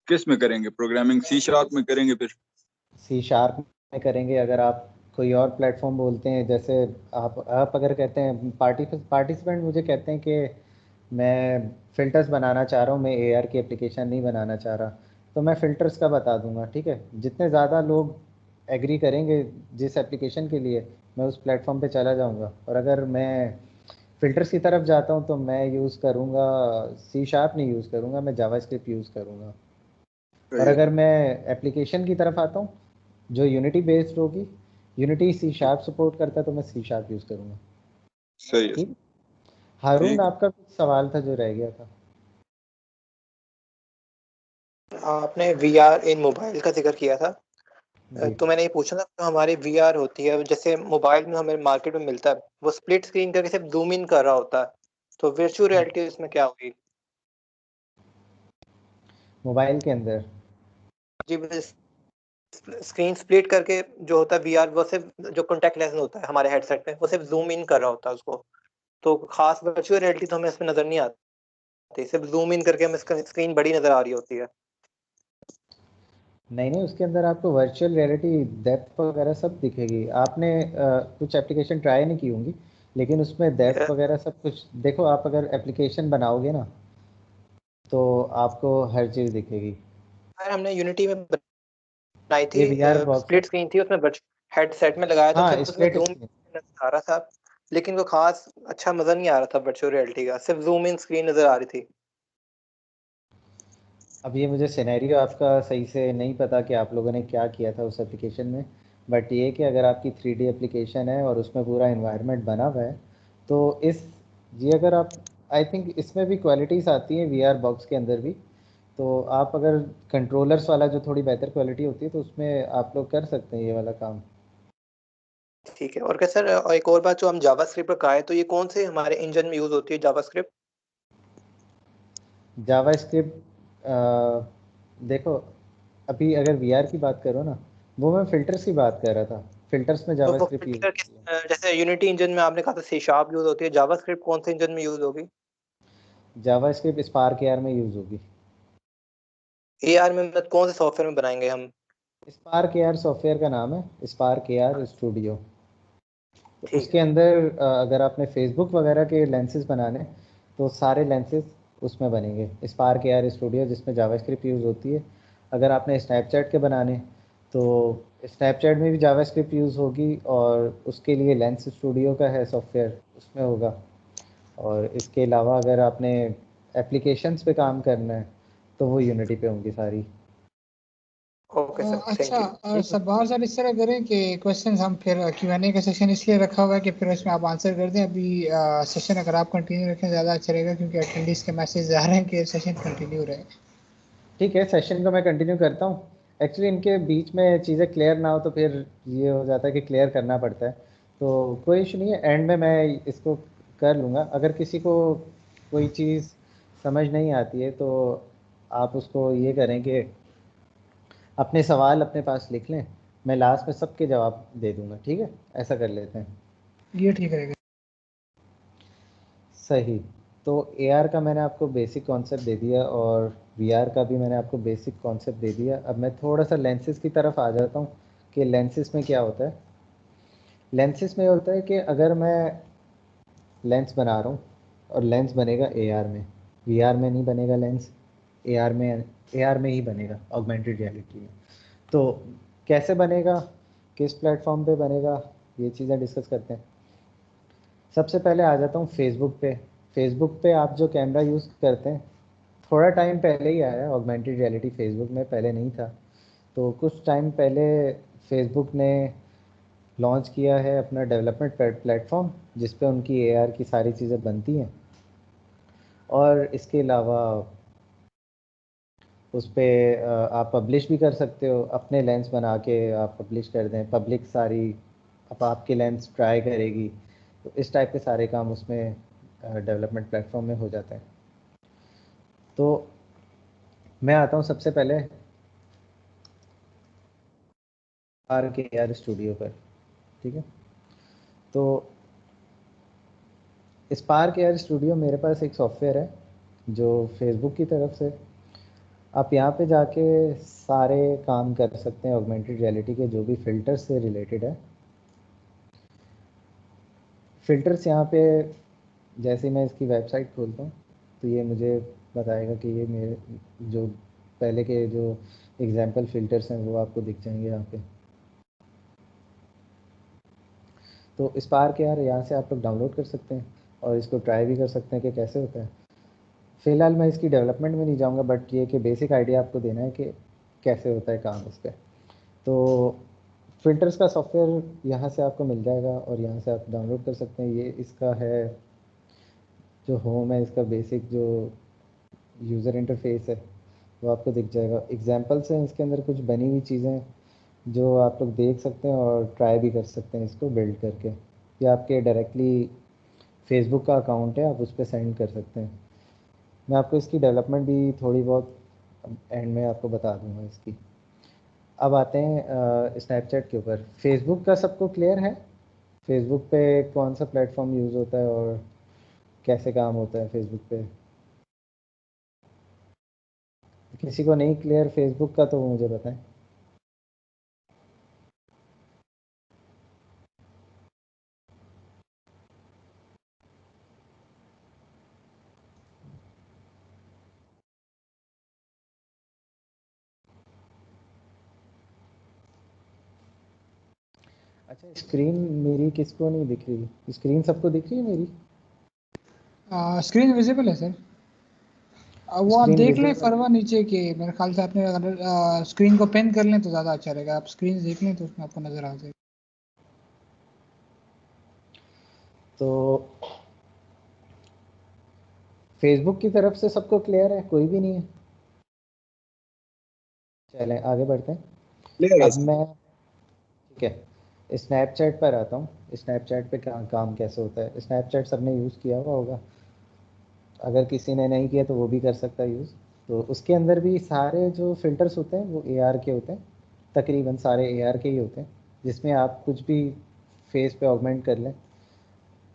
किस में करेंगे प्रोग्रामिंग? सी शार्प में करेंगे फिर? सी शार्प में करेंगे। अगर आप कोई और प्लेटफॉर्म बोलते हैं, जैसे आप अगर कहते हैं पार्टिसिपेंट मुझे कहते हैं कि मैं फ़िल्टर्स बनाना चाह रहा हूँ, मैं एआर की एप्लीकेशन नहीं बनाना चाह रहा, तो मैं फ़िल्टर्स का बता दूंगा, ठीक है। जितने ज़्यादा लोग एग्री करेंगे जिस एप्लीकेशन के लिए, मैं उस प्लेटफॉर्म पे चला जाऊंगा। और अगर मैं फ़िल्टर्स की तरफ जाता हूँ तो मैं यूज़ करूँगा, सी शार्प नहीं यूज़ करूँगा, मैं जावास्क्रिप्ट यूज़ करूँगा। और सही है। अगर मैं एप्लीकेशन की तरफ आता हूँ जो यूनिटी बेस्ड होगी, यूनिटी सी शार्प सपोर्ट करता है, तो मैं सी शार्प यूज़ करूँगा। सही है। ठीक। हारून, ठीक। आपका कुछ सवाल था जो रह गया था। आपने वीआर इन मोबाइल का जिक्र किया था, जी। तो मैंने ये पूछा था, तो हमारी वीआर होती है जैसे मोबाइल में हमें मार्केट में मिलता है, वो स्प्लिट स्क्रीन करके सिर्फ जूम इन कर रहा होता है, तो वर्चुअल रियलिटी इसमें क्या होगी? मोबाइल के अंदर जी, स्क्रीन स्प्लिट करके जो होता है वीआर, वो सिर्फ जो कॉन्टैक्ट लेंस होता है हमारे हेडसेट में, वो सिर्फ जूम इन कर रहा होता है उसको, तो खास वर्चुअल रियलिटी तो हमें इसमें नजर नहीं आती, सिर्फ जूम इन करके हमें स्क्रीन बड़ी नजर आ रही होती है। नहीं नहीं, उसके अंदर आपको वर्चुअल रियलिटी डेप्थ वगैरह सब दिखेगी। आपने कुछ एप्लीकेशन ट्राई नहीं की होंगी, लेकिन उसमें डेप्थ वगैरह सब कुछ देखो। आप अगर एप्लीकेशन बनाओगे ना तो आपको हर चीज़ दिखेगी। यार हमने यूनिटी में बनाई थी, ये VR बॉक्स है। स्प्लिट स्क्रीन थी, उसमें हेडसेट में लगाया तो हाँ, सिर्फ उसमें स्प्लिट जूम स्क्रीन। नजर आ रहा था, लेकिन वो खास अच्छा मजा नहीं आ रहा था वर्चुअल रियलिटी का, सिर्फ जूम इन स्क्रीन नजर आ रही थी। अब ये मुझे सिनेरियो आपका सही से नहीं पता कि आप लोगों ने क्या किया था उस एप्लीकेशन में, बट ये कि अगर आपकी 3D एप्लीकेशन है और उसमें पूरा इन्वायरमेंट बना हुआ है तो इस ये अगर आप, आई थिंक इसमें भी क्वालिटीज़ आती हैं VR बॉक्स के अंदर भी। तो आप अगर कंट्रोलर्स वाला जो थोड़ी बेहतर क्वालिटी होती है तो उसमें आप लोग कर सकते हैं ये वाला काम। ठीक है। और क्या सर, और एक और बात, जो हम जावास्क्रिप्ट पर कहा है, तो ये कौन से हमारे इंजन में यूज होती है जावास्क्रिप्ट? जावास्क्रिप्ट देखो, अभी अगर VR की बात करो ना, वो मैं फ़िल्टर्स की बात कर रहा था। फ़िल्टर्स में तो वो जावास्क्रिप्ट यूज़ फिल्टर होती है। जैसे यूनिटी इंजन में आपने कहा था सी शार्प यूज होती है, जावास्क्रिप्ट कौन से इंजन में यूज होगी? जावास्क्रिप्ट स्पार्क AR में यूज़ होगी। एआर में मतलब कौन से सॉफ्टवेयर में बनाएंगे हम? स्पार्क AR सॉफ्टवेयर का नाम है, स्पार्क AR स्टूडियो। तो ठीक उसके है। अंदर अगर आपने फेसबुक वगैरह के लेंसेज बनाने तो सारे लेंसेज उसमें बनेंगे स्पार्क AR स्टूडियो, जिसमें जावास्क्रिप्ट यूज़ होती है। अगर आपने स्नैपचैट के बनाने तो स्नैपचैट में भी जावास्क्रिप्ट यूज़ होगी, और उसके लिए लेंस स्टूडियो का है सॉफ्टवेयर, उसमें होगा। और इसके अलावा अगर आपने एप्लीकेशंस पे काम करना है तो वो यूनिटी पे होंगी सारी। ओके सर, थैंक अच्छा, यू। ठीक है। सब्बार सर, इस तरह करें कि क्वेश्चंस हम फिर Q&A का सेशन इसलिए रखा हुआ है कि फिर उसमें आप आंसर कर दें। अभी सेशन अगर आप कंटिन्यू रखें ज़्यादा अच्छा रहेगा, क्योंकि अटेंडीज के मैसेज आ रहे हैं कि सेशन कंटिन्यू रहे। ठीक है, सेशन को मैं कंटिन्यू करता हूँ। एक्चुअली इनके बीच में चीज़ें क्लियर ना हो तो फिर ये हो जाता है कि क्लियर करना पड़ता है। तो कोई इशू नहीं है, एंड में मैं इसको कर लूँगा। अगर किसी को कोई चीज़ समझ नहीं आती है तो आप उसको ये करें कि अपने सवाल अपने पास लिख लें, मैं लास्ट में सबके जवाब दे दूँगा। ठीक है, ऐसा कर लेते हैं। ये ठीक रहेगा। सही। तो AR का मैंने आपको बेसिक कॉन्सेप्ट दे दिया और VR का भी मैंने आपको बेसिक कॉन्सेप्ट दे दिया। अब मैं थोड़ा सा लेंसेज की तरफ आ जाता हूँ कि लेंसेज में क्या होता है। लेंसेज में होता है कि अगर मैं लेंस बना रहा हूँ और लेंस बनेगा AR में, VR में नहीं बनेगा लेंस, AR में ही बनेगा, ऑगमेंटेड रियलिटी में। तो कैसे बनेगा, किस प्लेटफॉर्म पे बनेगा, ये चीज़ें डिस्कस करते हैं। सबसे पहले आ जाता हूँ फेसबुक पे। फेसबुक पे आप जो कैमरा यूज़ करते हैं, थोड़ा टाइम पहले ही आया ऑगमेंटेड रियलिटी, फेसबुक में पहले नहीं था। तो कुछ टाइम पहले फेसबुक ने लॉन्च किया है अपना डेवलपमेंट प्लेटफॉर्म, जिस पे उनकी AR की सारी चीज़ें बनती हैं। और इसके अलावा उस पर आप पब्लिश भी कर सकते हो, अपने लेंस बना के आप पब्लिश कर दें, पब्लिक सारी अब आपके लेंस ट्राई करेगी। तो इस टाइप के सारे काम उसमें डेवलपमेंट प्लेटफॉर्म में हो जाते हैं। तो मैं आता हूँ सबसे पहले AR स्टूडियो पर। ठीक है, तो स्पार्क AR स्टूडियो मेरे पास एक सॉफ्टवेयर है जो फेसबुक की तरफ से, आप यहाँ पे जाके सारे काम कर सकते हैं ऑगमेंटेड रियलिटी के, जो भी फ़िल्टर्स से रिलेटेड है। फ़िल्टर्स यहाँ पे जैसे मैं इसकी वेबसाइट खोलता हूँ तो ये मुझे बताएगा कि ये मेरे जो पहले के जो एग्जांपल फ़िल्टर्स हैं वो आपको दिख जाएंगे यहाँ पे। तो स्पार्क AR यहाँ से आप लोग डाउनलोड कर सकते हैं और इसको ट्राई भी कर सकते हैं कि कैसे होता है। फ़िलहाल मैं इसकी डेवलपमेंट में नहीं जाऊँगा, बट ये कि बेसिक आइडिया आपको देना है कि कैसे होता है काम इस पर। तो फ़िल्टर्स का सॉफ्टवेयर यहाँ से आपको मिल जाएगा और यहाँ से आप डाउनलोड कर सकते हैं। ये इसका है जो होम है, इसका बेसिक जो यूज़र इंटरफेस है वो आपको दिख जाएगा। एग्जांपल्स हैं इसके अंदर, कुछ बनी हुई चीज़ें जो आप लोग देख सकते हैं और ट्राई भी कर सकते हैं इसको बिल्ड करके, या आपके डायरेक्टली फेसबुक का अकाउंट है आप उस पर सेंड कर सकते हैं। मैं आपको इसकी डेवलपमेंट भी थोड़ी बहुत एंड में आपको बता दूंगा इसकी। अब आते हैं स्नैपचैट के ऊपर। फेसबुक का सबको क्लियर है, फेसबुक पे कौन सा प्लेटफॉर्म यूज़ होता है और कैसे काम होता है फेसबुक पे? किसी को नहीं क्लियर फेसबुक का तो वो मुझे बताएं। अच्छा, स्क्रीन मेरी किसको नहीं दिख रही? स्क्रीन सबको दिख रही है मेरी? स्क्रीन विजिबल है सर। वो आप स्क्रीन देख लें विजिबल? फरवा नीचे के, मेरे ख्याल से आपने अगर स्क्रीन को पेन कर लें तो ज़्यादा अच्छा रहेगा। आप स्क्रीन देख लें तो उसमें आपको नज़र आ जाएगा। तो फेसबुक की तरफ से सबको क्लियर है, कोई भी नहीं है? चलें आगे बढ़ते हैं। क्लियर है अब सर। मैं, ठीक है, स्नैपचैट पर आता हूँ। स्नैपचैट पे काम कैसे होता है? स्नैपचैट सबने यूज़ किया हुआ होगा, अगर किसी ने नहीं किया तो वो भी कर सकता है यूज़। तो उसके अंदर भी सारे जो फ़िल्टर्स होते हैं वो AR के होते हैं, तकरीबन सारे AR के ही होते हैं, जिसमें आप कुछ भी फेस पे ऑगमेंट कर लें।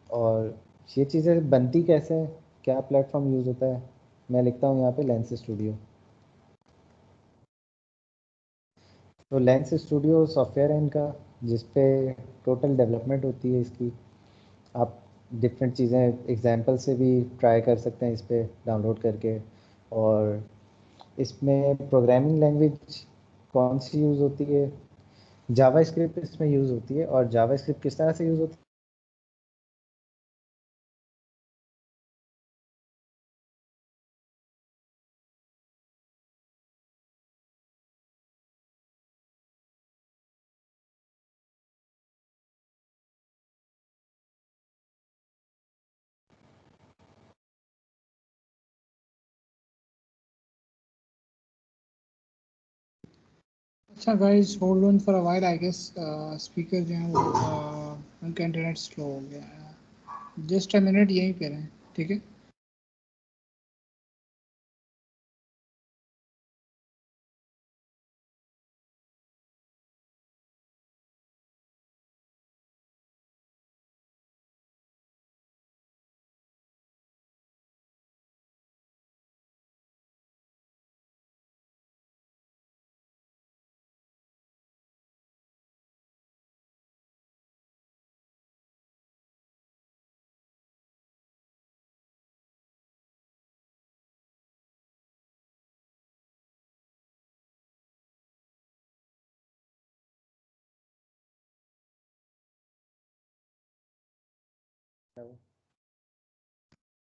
और ये चीज़ें बनती कैसे हैं, क्या प्लेटफॉर्म यूज़ होता है? मैं लिखता हूँ यहाँ पे लेंस स्टूडियो। तो लेंस स्टूडियो सॉफ्टवेयर है इनका, जिस पे टोटल डेवलपमेंट होती है इसकी। आप डिफरेंट चीज़ें एग्जांपल से भी ट्राई कर सकते हैं इस पे डाउनलोड करके। और इसमें प्रोग्रामिंग लैंग्वेज कौन सी यूज़ होती है? जावा स्क्रिप्ट इसमें यूज़ होती है। और जावा स्क्रिप्ट किस तरह से यूज़ होती है? अच्छा guys, hold on for a while. I guess speaker जो हैं वो उनका इंटरनेट स्लो हो गया है। जस्ट अ मिनट, यहीं पे रहें, ठीक है?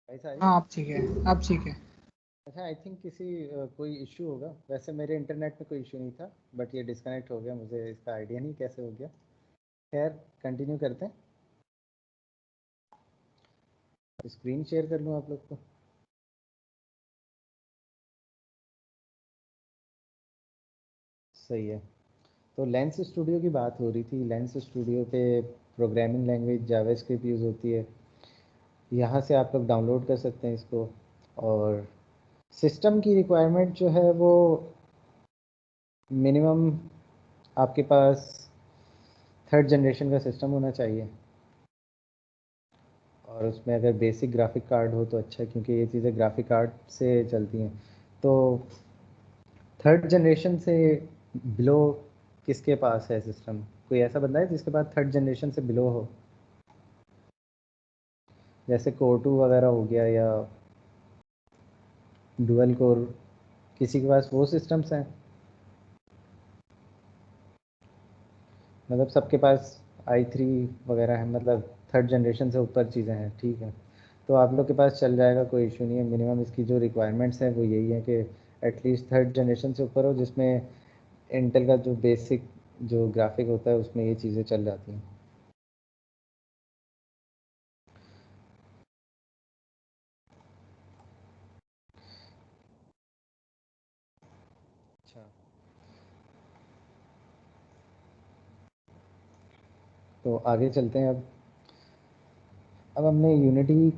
ऐसा है? हाँ, अब ठीक है, अब ठीक है। अच्छा, आई थिंक किसी कोई इशू होगा। वैसे मेरे इंटरनेट में कोई इशू नहीं था, बट ये डिस्कनेक्ट हो गया, मुझे इसका आइडिया नहीं कैसे हो गया। खैर, कंटिन्यू करते हैं। स्क्रीन शेयर कर लूँ आप लोग को? सही है। तो लेंस स्टूडियो की बात हो रही थी। लेंस स्टूडियो पे प्रोग्रामिंग लैंग्वेज जावास्क्रिप्ट यूज़ होती है। यहाँ से आप लोग डाउनलोड कर सकते हैं इसको। और सिस्टम की रिक्वायरमेंट जो है वो मिनिमम आपके पास 3rd जनरेशन का सिस्टम होना चाहिए। और उसमें अगर बेसिक ग्राफिक कार्ड हो तो अच्छा है, क्योंकि ये चीज़ें ग्राफिक कार्ड से चलती हैं। तो 3rd जनरेशन से बिलो किसके पास है सिस्टम? कोई ऐसा बंदा है जिसके पास 3rd जनरेशन से बिलो हो? जैसे कोर 2 वगैरह हो गया, या डुअल कोर, किसी के पास वो सिस्टम्स हैं? मतलब सबके पास i3 वगैरह है, मतलब 3rd जनरेशन से ऊपर चीज़ें हैं, ठीक है। तो आप लोग के पास चल जाएगा, कोई इशू नहीं है। मिनिमम इसकी जो रिक्वायरमेंट्स हैं वो यही है कि एटलीस्ट 3rd जनरेशन से ऊपर हो, जिसमें इंटेल का जो बेसिक जो ग्राफिक होता है उसमें ये चीज़ें चल जाती हैं। अच्छा, तो आगे चलते हैं। अब हमने यूनिटी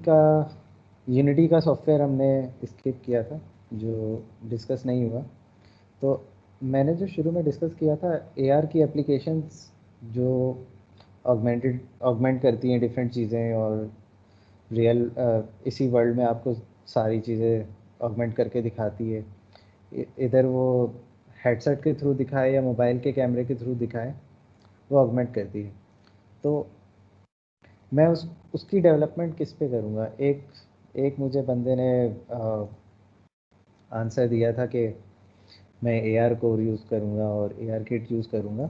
का सॉफ्टवेयर हमने स्किप किया था, जो डिस्कस नहीं हुआ। तो मैंने जो शुरू में डिस्कस किया था, AR की एप्लीकेशंस जो ऑगमेंट करती हैं डिफरेंट चीज़ें, और रियल इसी वर्ल्ड में आपको सारी चीज़ें ऑगमेंट करके दिखाती है। इधर वो हेडसेट के थ्रू दिखाए या मोबाइल के कैमरे के थ्रू दिखाए, वो ऑगमेंट करती है। तो मैं उसकी डेवलपमेंट किस पे करूँगा? एक एक मुझे बंदे ने आंसर दिया था कि मैं AR कोर यूज़ करूँगा और AR किट यूज़ करूँगा।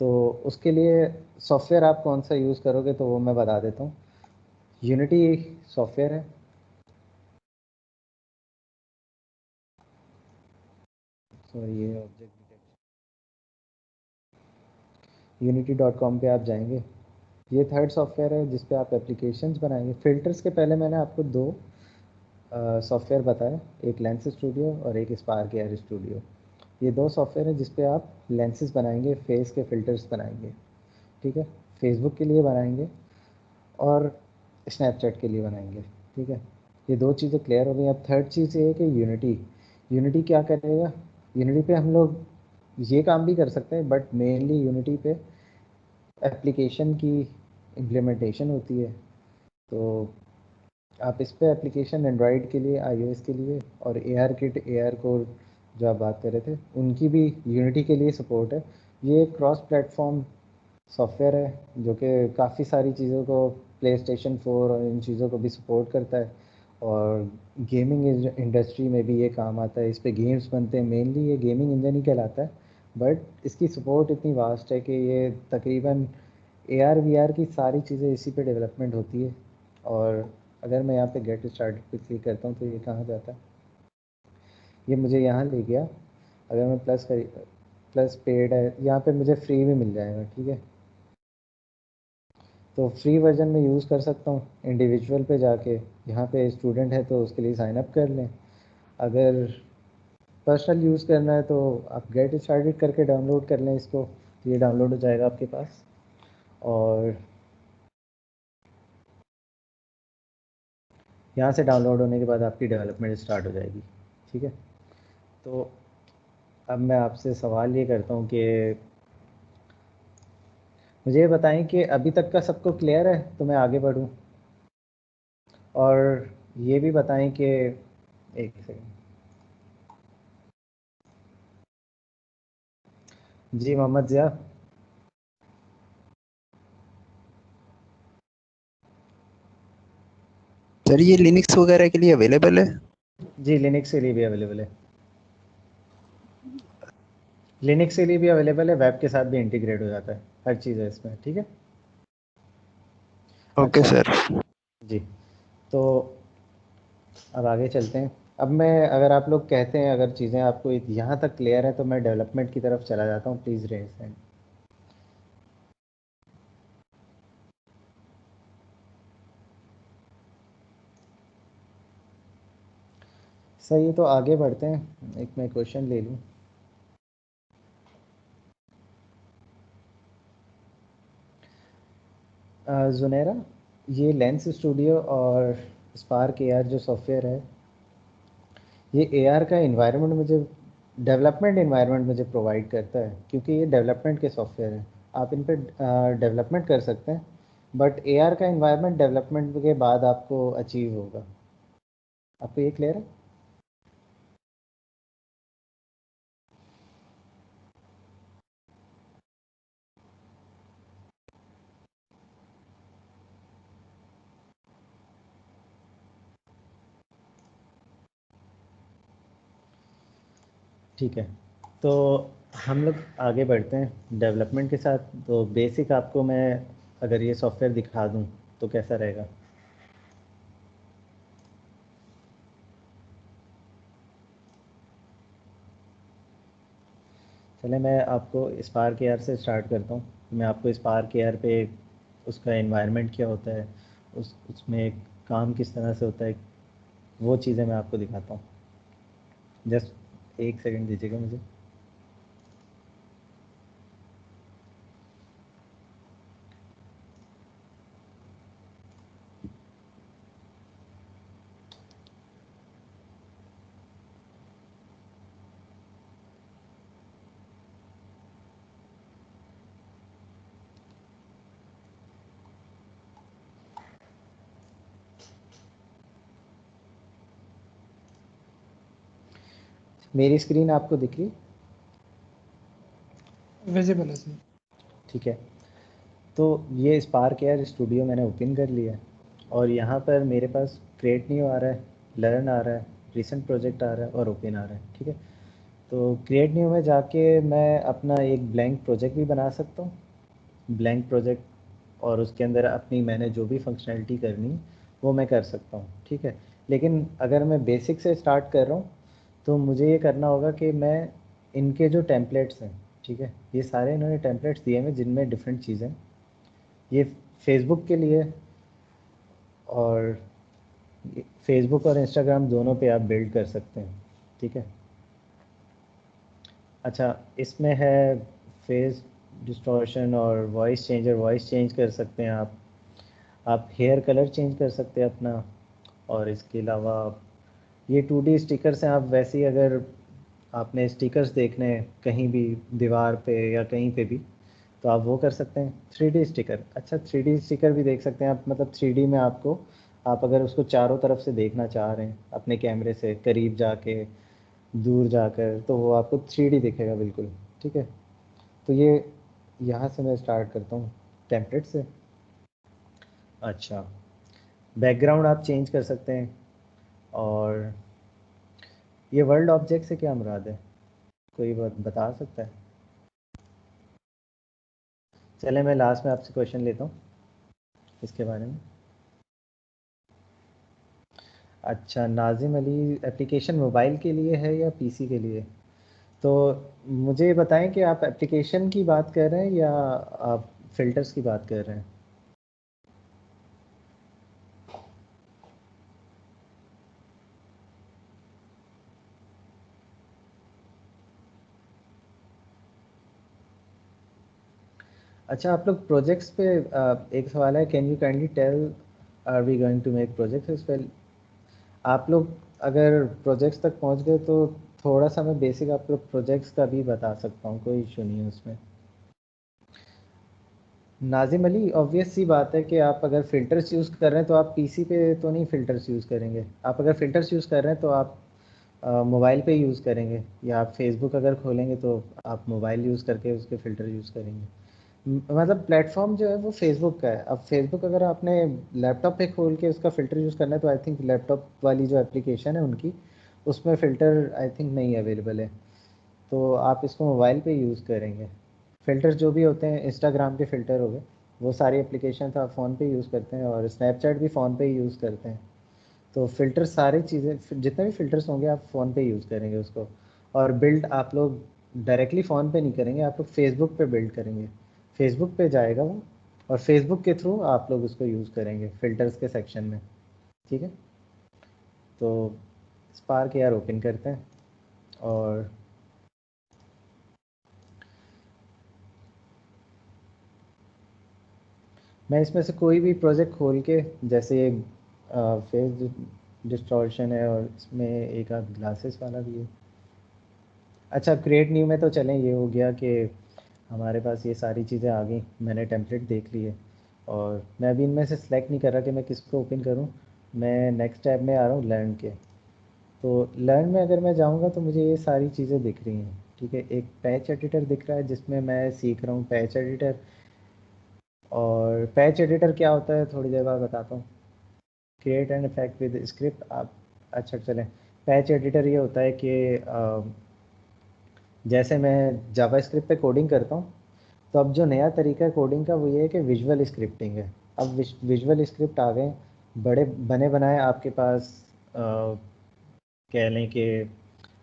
तो उसके लिए सॉफ्टवेयर आप कौन सा यूज़ करोगे तो वो मैं बता देता हूँ। यूनिटी सॉफ्टवेयर है, सॉरी ये ऑब्जेक्ट unity.com पे आप जाएंगे। ये थर्ड सॉफ्टवेयर है जिस पे आप एप्लीकेशंस बनाएंगे। फिल्टर्स के पहले मैंने आपको दो सॉफ्टवेयर बताए, एक लेंस स्टूडियो और एक स्पार्क एआर स्टूडियो। ये दो सॉफ्टवेयर है जिस पे आप लेंसेज बनाएंगे, फेस के फिल्टर्स बनाएंगे, ठीक है, फेसबुक के लिए बनाएंगे और स्नैपचैट के लिए बनाएंगे, ठीक है। ये दो चीज़ें क्लियर हो गई। अब थर्ड चीज़ ये है कि यूनिटी क्या करेगा। यूनिटी पे हम लोग ये काम भी कर सकते हैं, बट मेनली यूनिटी पे एप्लीकेशन की इम्प्लीमेंटेशन होती है। तो आप इस पे एप्लीकेशन एंड्रॉयड के लिए, iOS के लिए और ARKit, ARCore जो आप बात कर रहे थे, उनकी भी यूनिटी के लिए सपोर्ट है। ये क्रॉस प्लेटफॉर्म सॉफ्टवेयर है जो कि काफ़ी सारी चीज़ों को, PlayStation 4 और इन चीज़ों को भी सपोर्ट करता है और गेमिंग इंडस्ट्री में भी ये काम आता है। इस पे गेम्स बनते हैं, मेनली ये गेमिंग इंजन ही कहलाता है, बट इसकी सपोर्ट इतनी वास्ट है कि ये तकरीबन AR VR की सारी चीज़ें इसी पे डेवलपमेंट होती है। और अगर मैं यहाँ पे गेट स्टार्टेड पे क्लिक करता हूँ तो ये कहाँ जाता है, ये मुझे यहाँ ले गया। अगर मैं प्लस पेड है, यहाँ पे मुझे फ्री भी मिल जाएगा, ठीक है। तो फ्री वर्जन में यूज़ कर सकता हूँ। इंडिविजुअल पे जाके यहाँ पे स्टूडेंट है तो उसके लिए साइन अप कर लें। अगर पर्सनल यूज़ करना है तो आप गेट स्टार्टेड करके डाउनलोड कर लें इसको, ये डाउनलोड हो जाएगा आपके पास। और यहाँ से डाउनलोड होने के बाद आपकी डेवलपमेंट स्टार्ट हो जाएगी, ठीक है। तो अब मैं आपसे सवाल ये करता हूँ कि मुझे ये बताएं कि अभी तक का सबको क्लियर है तो मैं आगे बढ़ूँ, और ये भी बताएं कि एक सेकंड जी, मोहम्मद ज़िया। सर ये लिनक्स वगैरह के लिए अवेलेबल है? जी, लिनक्स के लिए भी अवेलेबल है, लिनक्स के लिए भी अवेलेबल है, वेब के साथ भी इंटीग्रेट हो जाता है, हर चीज़ है इसमें, ठीक है। ओके अच्छा सर। जी, तो अब आगे चलते हैं। अब मैं, अगर आप लोग कहते हैं, अगर चीज़ें आपको यहाँ तक क्लियर है तो मैं डेवलपमेंट की तरफ चला जाता हूँ। Please raise hand. सही है, तो आगे बढ़ते हैं। एक मैं क्वेश्चन ले लूँ। जुनैरा, ये लेंस स्टूडियो और स्पार्क AR जो सॉफ्टवेयर है, ये AR का इन्वायरमेंट मुझे, डेवलपमेंट इन्वायरमेंट मुझे प्रोवाइड करता है, क्योंकि ये डेवलपमेंट के सॉफ्टवेयर हैं। आप इन पर डेवलपमेंट कर सकते हैं, बट AR का इन्वायरमेंट डेवलपमेंट के बाद आपको अचीव होगा। आपको ये क्लियर है? ठीक है, तो हम लोग आगे बढ़ते हैं डेवलपमेंट के साथ। तो बेसिक आपको मैं अगर ये सॉफ्टवेयर दिखा दूं तो कैसा रहेगा? चले, मैं आपको स्पार्क AR से स्टार्ट करता हूँ। मैं आपको स्पार्क AR पे उसका एनवायरनमेंट क्या होता है, उसमें काम किस तरह से होता है, वो चीज़ें मैं आपको दिखाता हूँ। जस्ट एक सेकंड दीजिएगा मुझे। मेरी स्क्रीन आपको दिख रही? विजिबल है सर। ठीक है, तो ये स्पार्क AR स्टूडियो मैंने ओपन कर लिया है और यहाँ पर मेरे पास क्रिएट न्यू आ रहा है, लर्न आ रहा है, रिसेंट प्रोजेक्ट आ रहा है और ओपन आ रहा है, ठीक है। तो क्रिएट न्यू में जाके मैं अपना एक ब्लैंक प्रोजेक्ट भी बना सकता हूँ, ब्लैंक प्रोजेक्ट, और उसके अंदर अपनी मैंने जो भी फंक्शनैलिटी करनी वो मैं कर सकता हूँ, ठीक है। लेकिन अगर मैं बेसिक से स्टार्ट कर रहा हूँ तो मुझे ये करना होगा कि मैं इनके जो टेम्पलेट्स हैं, ठीक है, ये सारे इन्होंने टेम्पलेट्स दिए हैं जिनमें डिफरेंट चीज़ें, ये फेसबुक के लिए, और फेसबुक और इंस्टाग्राम दोनों पे आप बिल्ड कर सकते हैं, ठीक है। अच्छा, इसमें है फेस डिस्टॉर्शन और वॉइस चेंजर, वॉइस चेंज कर सकते हैं आप हेयर कलर चेंज कर सकते हैं अपना, और इसके अलावा ये 2D स्टिकर्स हैं। आप वैसे ही अगर आपने स्टिकर्स देखने हैं कहीं भी दीवार पे या कहीं पे भी, तो आप वो कर सकते हैं। 3D स्टिकर, अच्छा 3D स्टिकर भी देख सकते हैं आप, मतलब 3D में आपको, आप अगर उसको चारों तरफ से देखना चाह रहे हैं अपने कैमरे से, करीब जाके दूर जाकर, तो वो आपको 3D दिखेगा बिल्कुल, ठीक है। तो ये यहाँ से मैं स्टार्ट करता हूँ टेम्पलेट से। अच्छा, बैकग्राउंड आप चेंज कर सकते हैं, और ये वर्ल्ड ऑब्जेक्ट से क्या मुराद है, कोई बता सकता है? चले मैं लास्ट में आपसे क्वेश्चन लेता हूँ इसके बारे में। अच्छा, नाजिम अली, एप्लीकेशन मोबाइल के लिए है या पीसी के लिए? तो मुझे बताएं कि आप एप्लीकेशन की बात कर रहे हैं या आप फ़िल्टर्स की बात कर रहे हैं? अच्छा, आप लोग प्रोजेक्ट्स पे, एक सवाल है, can you kindly tell are we going to make projects as well? आप लोग अगर प्रोजेक्ट्स तक पहुंच गए तो थोड़ा सा मैं बेसिक आप लोग प्रोजेक्ट्स का भी बता सकता हूँ, कोई इशू नहीं है उसमें। नाजिम अली, ऑब्वियस सी बात है कि आप अगर फ़िल्टर्स यूज़ कर रहे हैं तो आप पीसी पे तो नहीं फ़िल्टर्स यूज़ करेंगे। आप अगर फ़िल्टर्स यूज़ कर रहे हैं तो आप मोबाइल पे यूज़ करेंगे, या आप फेसबुक अगर खोलेंगे तो आप मोबाइल यूज़ करके उसके फ़िल्टर यूज़ करेंगे। मतलब प्लेटफॉर्म जो है वो फेसबुक का है। अब फेसबुक अगर आपने लैपटॉप पे खोल के उसका फ़िल्टर यूज़ करना है तो आई थिंक लैपटॉप वाली जो एप्लीकेशन है उनकी, उसमें फ़िल्टर आई थिंक नहीं अवेलेबल है, तो आप इसको मोबाइल पे यूज़ करेंगे। फ़िल्टर्स जो भी होते हैं, इंस्टाग्राम के फ़िल्टर हो गए, वो सारी एप्लीकेशन तो आप फ़ोन पे यूज़ करते हैं, और स्नैपचैट भी फ़ोन पे ही यूज़ करते हैं। तो फ़िल्टर सारी चीज़ें, जितने भी फ़िल्टर्स होंगे आप फ़ोन पे यूज़ करेंगे उसको, और बिल्ड आप लोग डायरेक्टली फ़ोन पे नहीं करेंगे, आप लोग फेसबुक पे बिल्ड करेंगे। फेसबुक पे जाएगा वो, और फेसबुक के थ्रू आप लोग उसको यूज़ करेंगे फ़िल्टर्स के सेक्शन में, ठीक है। तो स्पार्क यार ओपन करते हैं, और मैं इसमें से कोई भी प्रोजेक्ट खोल के, जैसे फेस डिस्टॉर्शन है, और इसमें एक आध ग्लासेस वाला भी है। अच्छा, क्रिएट न्यू में तो चलें, ये हो गया कि हमारे पास ये सारी चीज़ें आ गई, मैंने टेम्पलेट देख लिए, और मैं अभी इनमें से सिलेक्ट नहीं कर रहा कि मैं किसको ओपन करूं। मैं नेक्स्ट टैब में आ रहा हूँ, लर्न के। तो लर्न में अगर मैं जाऊंगा तो मुझे ये सारी चीज़ें दिख रही हैं, ठीक है। एक पैच एडिटर दिख रहा है जिसमें मैं सीख रहा हूँ पैच एडिटर। और पैच एडिटर क्या होता है थोड़ी देर बाद बताता हूँ। Create and effect with script, आप, अच्छा चलें, पैच एडिटर ये होता है कि जैसे मैं जावास्क्रिप्ट पे कोडिंग करता हूँ, तो अब जो नया तरीका है कोडिंग का वो ये है कि विजुअल स्क्रिप्टिंग है। अब विजुअल स्क्रिप्ट आ गए, बड़े बने बनाए आपके पास, कह लें कि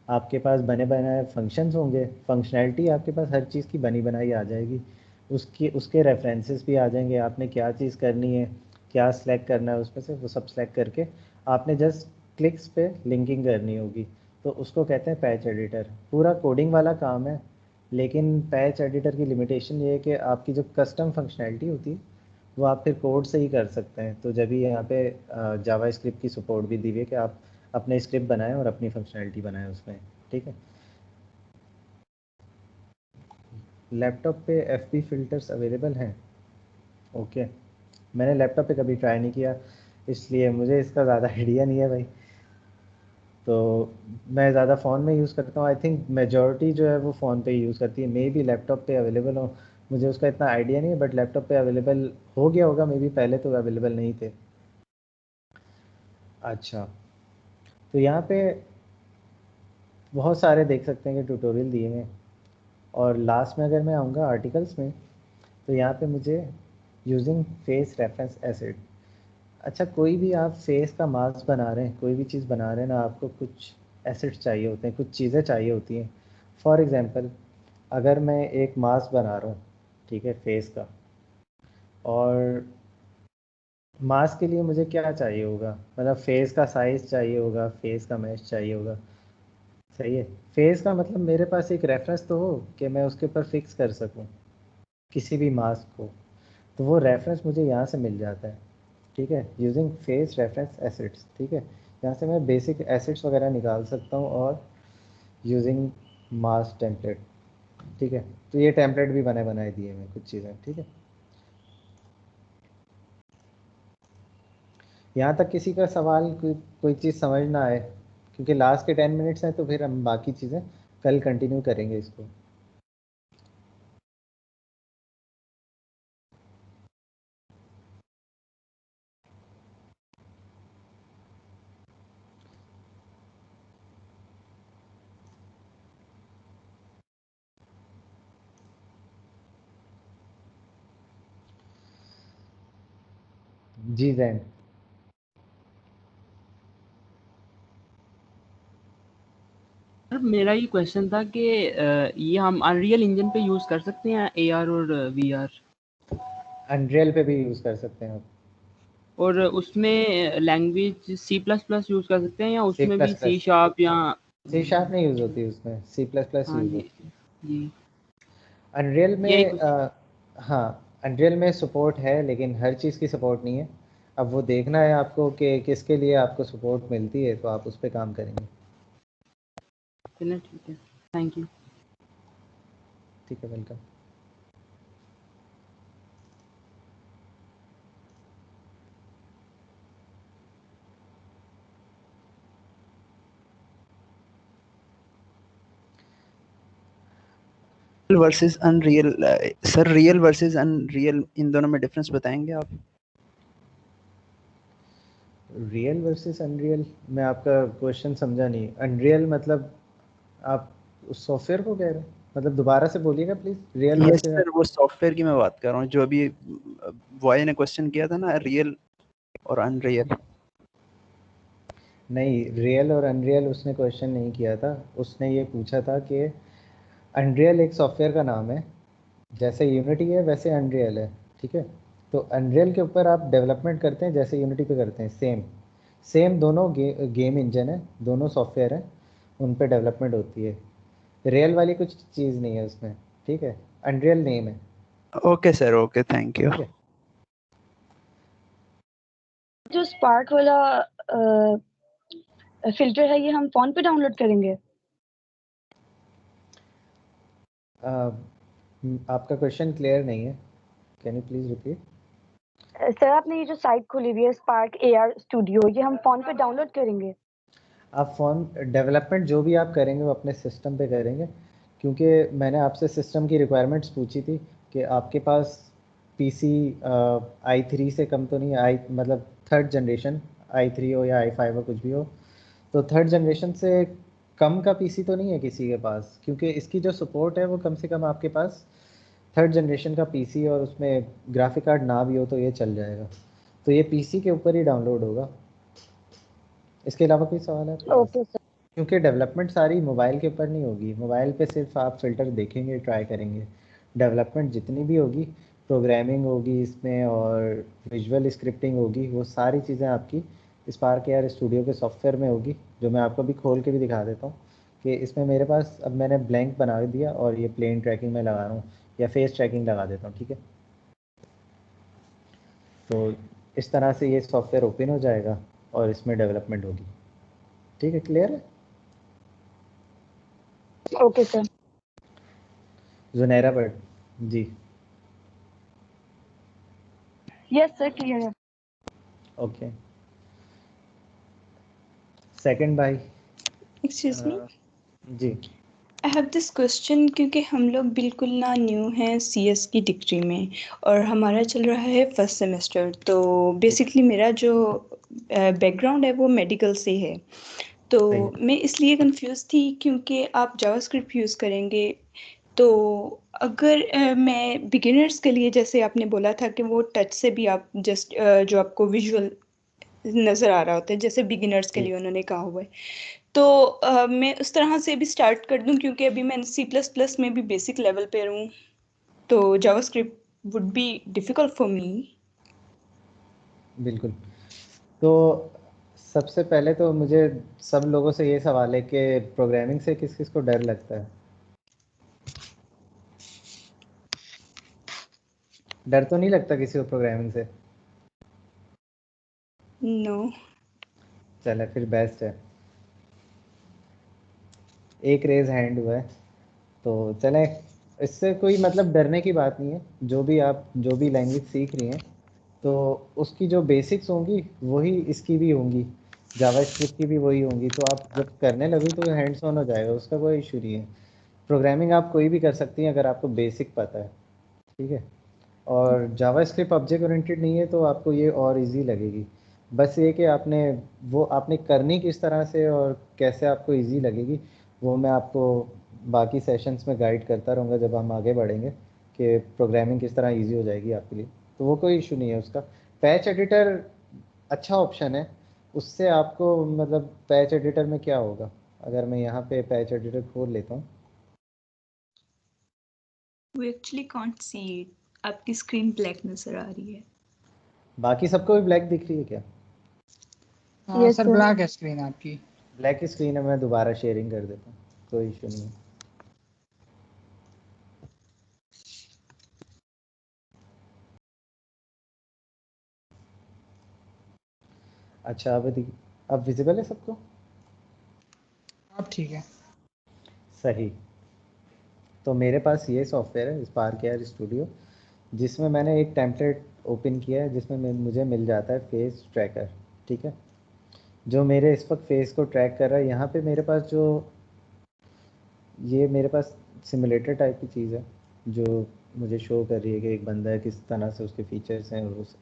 आपके पास बने बनाए फंक्शंस होंगे, फंक्शनैलिटी आपके पास हर चीज़ की बनी बनाई आ जाएगी, उसके रेफरेंसेस भी आ जाएंगे, आपने क्या चीज़ करनी है, क्या सिलेक्ट करना है, उसमें से वो सब सिलेक्ट करके आपने जस्ट क्लिक्स पे लिंकिंग करनी होगी। तो उसको कहते हैं पैच एडिटर। पूरा कोडिंग वाला काम है, लेकिन पैच एडिटर की लिमिटेशन ये है कि आपकी जो कस्टम फंक्शनैलिटी होती है वो आप फिर कोड से ही कर सकते हैं। तो जब भी यहाँ पे जावा स्क्रिप्ट की सपोर्ट भी दी हुई है कि आप अपने स्क्रिप्ट बनाएं और अपनी फंक्शनैलिटी बनाएं उसमें, ठीक है। लैपटॉप पे एफबी फ़िल्टर्स अवेलेबल हैं, ओके। मैंने लैपटॉप पे कभी ट्राई नहीं किया, इसलिए मुझे इसका ज़्यादा आइडिया नहीं है भाई। तो मैं ज़्यादा फ़ोन में यूज़ करता हूँ, आई थिंक मेजॉरिटी जो है वो फ़ोन पे ही यूज़ करती है। मे बी लैपटॉप पे अवेलेबल हो, मुझे उसका इतना आइडिया नहीं है, बट लैपटॉप पे अवेलेबल हो गया होगा, मे बी पहले तो अवेलेबल नहीं थे। अच्छा, तो यहाँ पे बहुत सारे देख सकते हैं कि ट्यूटोरियल दिए हैं। और लास्ट में अगर मैं आऊँगा आर्टिकल्स में, तो यहाँ पे मुझे यूजिंग फेस रेफरेंस एसिड, अच्छा कोई भी आप फेस का मास्क बना रहे हैं, कोई भी चीज़ बना रहे हैं ना, आपको कुछ एसिड्स चाहिए होते हैं, कुछ चीज़ें चाहिए होती हैं। फॉर एग्ज़ाम्पल अगर मैं एक मास्क बना रहा हूँ, ठीक है, फेस का, और मास्क के लिए मुझे क्या चाहिए होगा, मतलब फेस का साइज़ चाहिए होगा, फेस का मैच चाहिए होगा, सही है। फेस का मतलब मेरे पास एक रेफरेंस तो हो कि मैं उसके ऊपर फिक्स कर सकूं किसी भी मास्क को, तो वो रेफरेंस मुझे यहाँ से मिल जाता है, ठीक है, यूजिंग फेस रेफरेंस एसिड्स। ठीक है, यहाँ से मैं बेसिक एसिड्स वगैरह निकाल सकता हूँ और यूजिंग मास्क टेम्पलेट, ठीक है। तो ये टेम्पलेट भी बने बनाए दिए हैं कुछ चीज़ें, ठीक है। यहाँ तक किसी का सवाल, कोई चीज़ समझ ना आए, क्योंकि लास्ट के 10 मिनट्स हैं, तो फिर हम बाकी चीज़ें कल कंटिन्यू करेंगे इसको। जी जैन, सर मेरा ये क्वेश्चन था कि ये हम अनरियल इंजन पे यूज कर सकते हैं एआर और वीआर, अनरियल पे भी यूज़ कर सकते हैं आप, और उसमें language C plus plus use कर सकते हैं या सी उसमें भी प्लस सी प्लस, शार्प या? सी शार्प नहीं यूज़ होती उसमें, सी प्लस प्लस हाँ यूज़ जी होती है जी, अनरियल यही में। कुछ। हाँ, अनरियल में सपोर्ट है, लेकिन हर चीज़ की सपोर्ट नहीं है। अब वो देखना है आपको कि किसके लिए आपको सपोर्ट मिलती है, तो आप उस पर काम करेंगे। चलिए ठीक है, थैंक यू। ठीक है, welcome. Versus unreal, sir real versus unreal इन दोनों में डिफरेंस बताएंगे आप? रियल वर्सेस अनरियल, मैं आपका क्वेश्चन समझा नहीं। अनरियल मतलब आप उस सॉफ्टवेयर को कह रहे हैं, मतलब दोबारा से बोलिएगा please. Real yes versus, sir, वो सॉफ्टवेयर की मैं बात कर रहा हूँ, जो अभी वॉय ने क्वेश्चन किया था ना, रियल और अनरियल। नहीं, रियल और अनरियल उसने क्वेश्चन नहीं किया था। उसने ये पूछा था कि अनरियल एक सॉफ्टवेयर का नाम है, जैसे यूनिटी है वैसे अनरियल है, ठीक है। तो अनरियल के ऊपर आप डेवलपमेंट करते हैं जैसे यूनिटी पे करते हैं, सेम सेम दोनों गेम इंजन है, दोनों सॉफ्टवेयर हैं, उन पे डेवलपमेंट होती है। रियल वाली कुछ चीज़ नहीं है उसमें, ठीक है, अनरियल नेम है। Okay sir, okay, thank you. ठीक है, जो स्पार्क वाला फिल्टर है, ये हम फोन पे डाउनलोड करेंगे? आपका क्वेश्चन क्लियर नहीं है, can you please repeat? Sir आपने ये जो साइट खोली हुई है स्पार्क एआर स्टूडियो, ये हम फोन पे डाउनलोड करेंगे? आप फ़ोन डेवलपमेंट जो भी आप करेंगे वो अपने सिस्टम पे करेंगे, क्योंकि मैंने आपसे सिस्टम की रिक्वायरमेंट्स पूछी थी कि आपके पास पीसी i3 से कम तो नहीं है, आई मतलब थर्ड जनरेशन, i3 हो या i5 हो, कुछ भी हो, तो थर्ड जनरेशन से कम का पीसी तो नहीं है किसी के पास, क्योंकि इसकी जो सपोर्ट है वो कम से कम आपके पास थर्ड जनरेशन का पीसी और उसमें ग्राफिक कार्ड ना भी हो तो ये चल जाएगा। तो ये पीसी के ऊपर ही डाउनलोड होगा। इसके अलावा कोई सवाल है आपके पास? Okay sir. क्योंकि डेवलपमेंट सारी मोबाइल के ऊपर नहीं होगी, मोबाइल पे सिर्फ आप फ़िल्टर देखेंगे, ट्राई करेंगे। डेवलपमेंट जितनी भी होगी, प्रोग्रामिंग होगी इसमें और विजुअल स्क्रिप्टिंग होगी, वो सारी चीज़ें आपकी स्पार्क एआर स्टूडियो के सॉफ्टवेयर में होगी, जो मैं आपको अभी खोल के भी दिखा देता हूँ कि इसमें मेरे पास, अब मैंने ब्लैंक बना दिया और ये प्लेन ट्रैकिंग में लगा रहा हूँ या फेस ट्रैकिंग लगा देता हूँ, ठीक है। तो इस तरह से ये सॉफ्टवेयर ओपन हो जाएगा और इसमें डेवलपमेंट होगी, ठीक है, क्लियर है? Okay sir. Junaira Butt ji, yes sir, clear है। ओके। सेकंड भाई, एक्सक्यूज मी, जी। आई हैव दिस क्वेश्चन, क्योंकि हम लोग बिल्कुल ना न्यू हैं सीएस की डिग्री में और हमारा चल रहा है फर्स्ट सेमेस्टर, तो बेसिकली मेरा जो बैकग्राउंड है वो मेडिकल से है। तो सही। मैं इसलिए कंफ्यूज थी क्योंकि आप जावास्क्रिप्ट यूज़ करेंगे, तो अगर मैं बिगिनर्स के लिए, जैसे आपने बोला था कि वो टच से भी आप जस्ट जो आपको विजुअल नज़र आ रहा होता है, जैसे बिगिनर्स के जी लिए उन्होंने कहा हुआ है, तो मैं उस तरह से भी स्टार्ट कर दूं क्योंकि अभी मैं C++ में भी बेसिक लेवल पे हूँ, तो JavaScript would be difficult for me. बिल्कुल। तो सबसे पहले तो मुझे सब लोगों से ये सवाल है कि प्रोग्रामिंग से किस किस को डर लगता है? डर तो नहीं लगता किसी को प्रोग्रामिंग से? नो। चले फिर बेस्ट है, एक रेज हैंड हुआ है, तो चलें। इससे कोई मतलब डरने की बात नहीं है। जो भी लैंग्वेज सीख रही हैं तो उसकी जो बेसिक्स होंगी वही इसकी भी होंगी, जावास्क्रिप्ट की भी वही होंगी, तो आप जब करने लगो तो हैंड्स ऑन हो जाएगा, उसका कोई इशू नहीं है। प्रोग्रामिंग आप कोई भी कर सकती हैं अगर आपको बेसिक पता है, ठीक है। और जावास्क्रिप्ट ऑब्जेक्ट ओरिएंटेड नहीं है तो आपको ये और इजी लगेगी। बस ये कि आपने करनी किस तरह से और कैसे आपको इजी लगेगी, वो मैं आपको बाकी सेशंस में गाइड करता रहूँगा जब हम आगे बढ़ेंगे कि प्रोग्रामिंग किस तरह इजी हो जाएगी आपके लिए, तो वो कोई इशू नहीं है उसका। पैच एडिटर अच्छा ऑप्शन है, उससे आपको मतलब पैच एडिटर में क्या होगा, अगर मैं यहाँ पे पैच एडिटर खोल लेता हूँ। We actually can't see it, आपकी स्क्रीन ब्लैक नज़र आ रही है। बाकी सबको भी ब्लैक दिख रही है क्या? Yes sir sir. ब्लैक है स्क्रीन आपकी। ब्लैक की स्क्रीन है, मैं दोबारा शेयरिंग कर देता हूँ, कोई इशू नहीं है। अच्छा अब विजिबल है सबको? अब ठीक है। सही। तो मेरे पास ये सॉफ्टवेयर है स्पार्क एआर स्टूडियो, जिसमें मैंने एक टेम्पलेट ओपन किया है जिसमें मुझे मिल जाता है फेस ट्रैकर, ठीक है। जो मेरे इस वक्त फेस को ट्रैक कर रहा है, यहाँ पे मेरे पास सिमुलेटर टाइप की चीज़ है जो मुझे शो कर रही है कि एक बंदा है, किस तरह से उसके फीचर्स हैं और उस,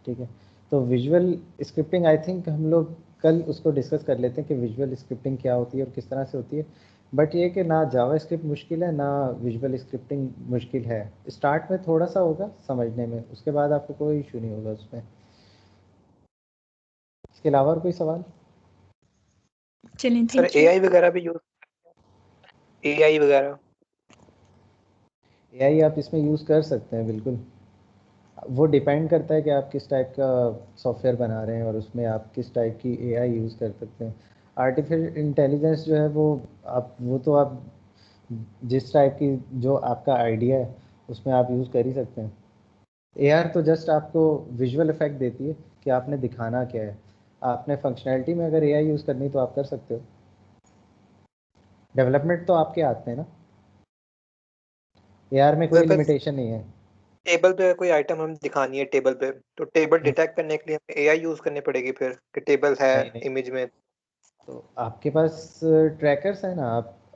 ठीक है। तो विजुअल स्क्रिप्टिंग आई थिंक हम लोग कल उसको डिस्कस कर लेते हैं कि विजुअल स्क्रिप्टिंग क्या होती है और किस तरह से होती है। बट ये कि ना जावा स्क्रिप्ट मुश्किल है ना विजुअल स्क्रिप्टिंग मुश्किल है। स्टार्ट में थोड़ा सा होगा समझने में, उसके बाद आपको कोई इशू नहीं होगा उसमें। इसके अलावा और कोई सवाल? चलें, सर थैंक यू। एआई वगैरह भी यूज, एआई वगैरह एआई आप इसमें यूज़ कर सकते हैं बिल्कुल। वो डिपेंड करता है कि आप किस टाइप का सॉफ्टवेयर बना रहे हैं और उसमें आप किस टाइप की एआई यूज़ कर सकते हैं। आर्टिफिशियल इंटेलिजेंस जो है वो तो आप जिस टाइप की जो आपका आइडिया है उसमें आप यूज़ कर ही सकते हैं। एआर तो जस्ट आपको विजुअल इफेक्ट देती है कि आपने दिखाना क्या है। आपने फंक्शनैलिटी में अगर एआई यूज़ करनी तो आप कर सकते हो। डेवलपमेंट तो आपके हाथ में है ना, एआर में कोई लिमिटेशन नहीं है। टेबल पे कोई आइटम हम दिखानी है टेबल पे, तो टेबल डिटेक्ट करने के लिए हमें एआई यूज करनी पड़ेगी फिर कि टेबल है नहीं नहीं, इमेज में। तो आपके पास ट्रैकर्स है ना,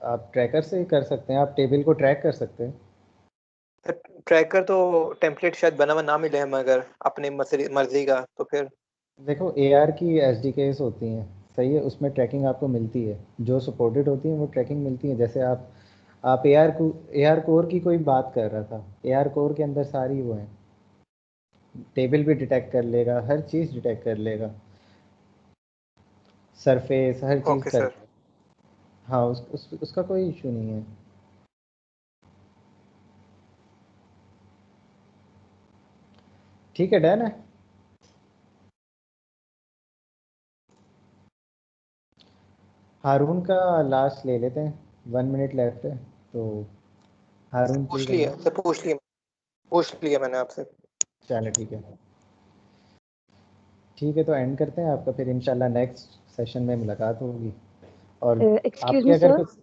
आप ट्रैकर से ही कर सकते हैं, आप टेबल को ट्रैक कर सकते हैं। ट्रैकर तो टेम्पलेट शायद बना हुआ ना मिले हमें अगर अपने मर्जी का, तो फिर देखो एआर की एसडीकेस होती हैं, सही है, उसमें ट्रैकिंग आपको मिलती है, जो सपोर्टेड होती है वो ट्रैकिंग मिलती है। जैसे आप एआर कोर की कोई बात कर रहा था, एआर कोर के अंदर सारी वो है, टेबल भी डिटेक्ट कर लेगा, हर चीज़ डिटेक्ट कर लेगा, सरफेस हर चीज़ ओके कर सर। लेगा। हाँ उसका कोई इशू नहीं है। ठीक है, डन है। हारून का लास्ट ले लेते हैं, 1 मिनट लेफ्ट है, तो हारून प्लीज अगला। पूछ लिया मैंने आपसे। चलो ठीक है, ठीक है, तो एंड करते हैं आपका, फिर इंशाल्लाह नेक्स्ट सेशन में मुलाकात होगी। और एक्सक्यूज आपके मी अगर सर। कुछ,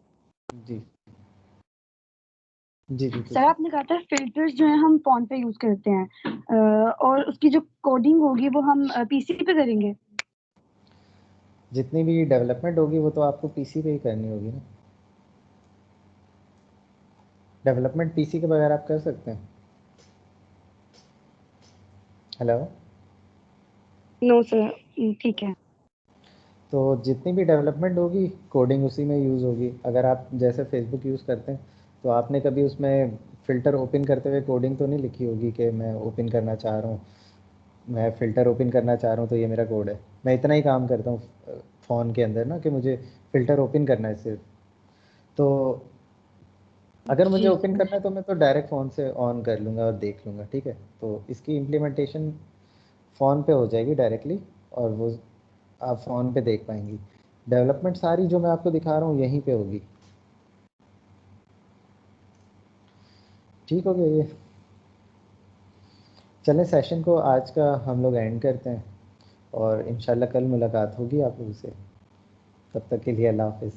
जी जी जी सर पूछिए। आपने कहा था फिल्टर्स जो है हम फोन पे यूज करते हैं, और उसकी जो कोडिंग होगी वो हम पीसी पे करेंगे। जितनी भी डेवलपमेंट होगी वो तो आपको पीसी पे ही करनी होगी ना, डेवलपमेंट पीसी के बगैर आप कर सकते हैं। हेलो। नो सर, ठीक है। तो जितनी भी डेवलपमेंट होगी कोडिंग उसी में यूज़ होगी। अगर आप जैसे फेसबुक यूज़ करते हैं तो आपने कभी उसमें फ़िल्टर ओपन करते हुए कोडिंग तो नहीं लिखी होगी कि मैं ओपन करना चाह रहा हूँ, मैं फ़िल्टर ओपन करना चाह रहा हूँ तो ये मेरा कोड है। मैं इतना ही काम करता हूँ फ़ोन के अंदर ना कि मुझे फ़िल्टर ओपन करना है सिर्फ। तो अगर मुझे जी ओपन करना है तो मैं तो डायरेक्ट फ़ोन से ऑन कर लूँगा और देख लूँगा, ठीक है। तो इसकी इम्प्लीमेंटेशन फ़ोन पे हो जाएगी डायरेक्टली और वो आप फ़ोन पे देख पाएंगी। डेवलपमेंट सारी जो मैं आपको दिखा रहा हूँ यहीं पे होगी। ठीक हो गया ये। चलें सेशन को आज का हम लोग एंड करते हैं और इंशाल्लाह कल मुलाकात होगी आप लोगों से। तब तक के लिए अल्लाह हाफिज़।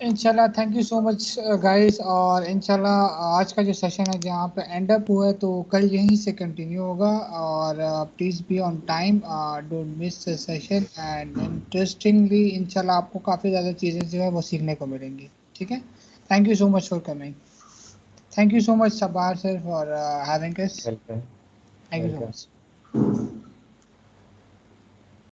इंशाल्लाह thank you so much guys, और इंशाल्लाह आज का जो सेशन है जहाँ पे एंड अप हुआ है तो कल यहीं से कंटिन्यू होगा। और please be on time, don't miss the session, and interestingly इंशाल्लाह आपको काफ़ी ज़्यादा चीज़ें जो है वो सीखने को मिलेंगी। ठीक है, thank you so much for coming. Thank you so much Sabar sir for having us. Welcome. Thank you so much.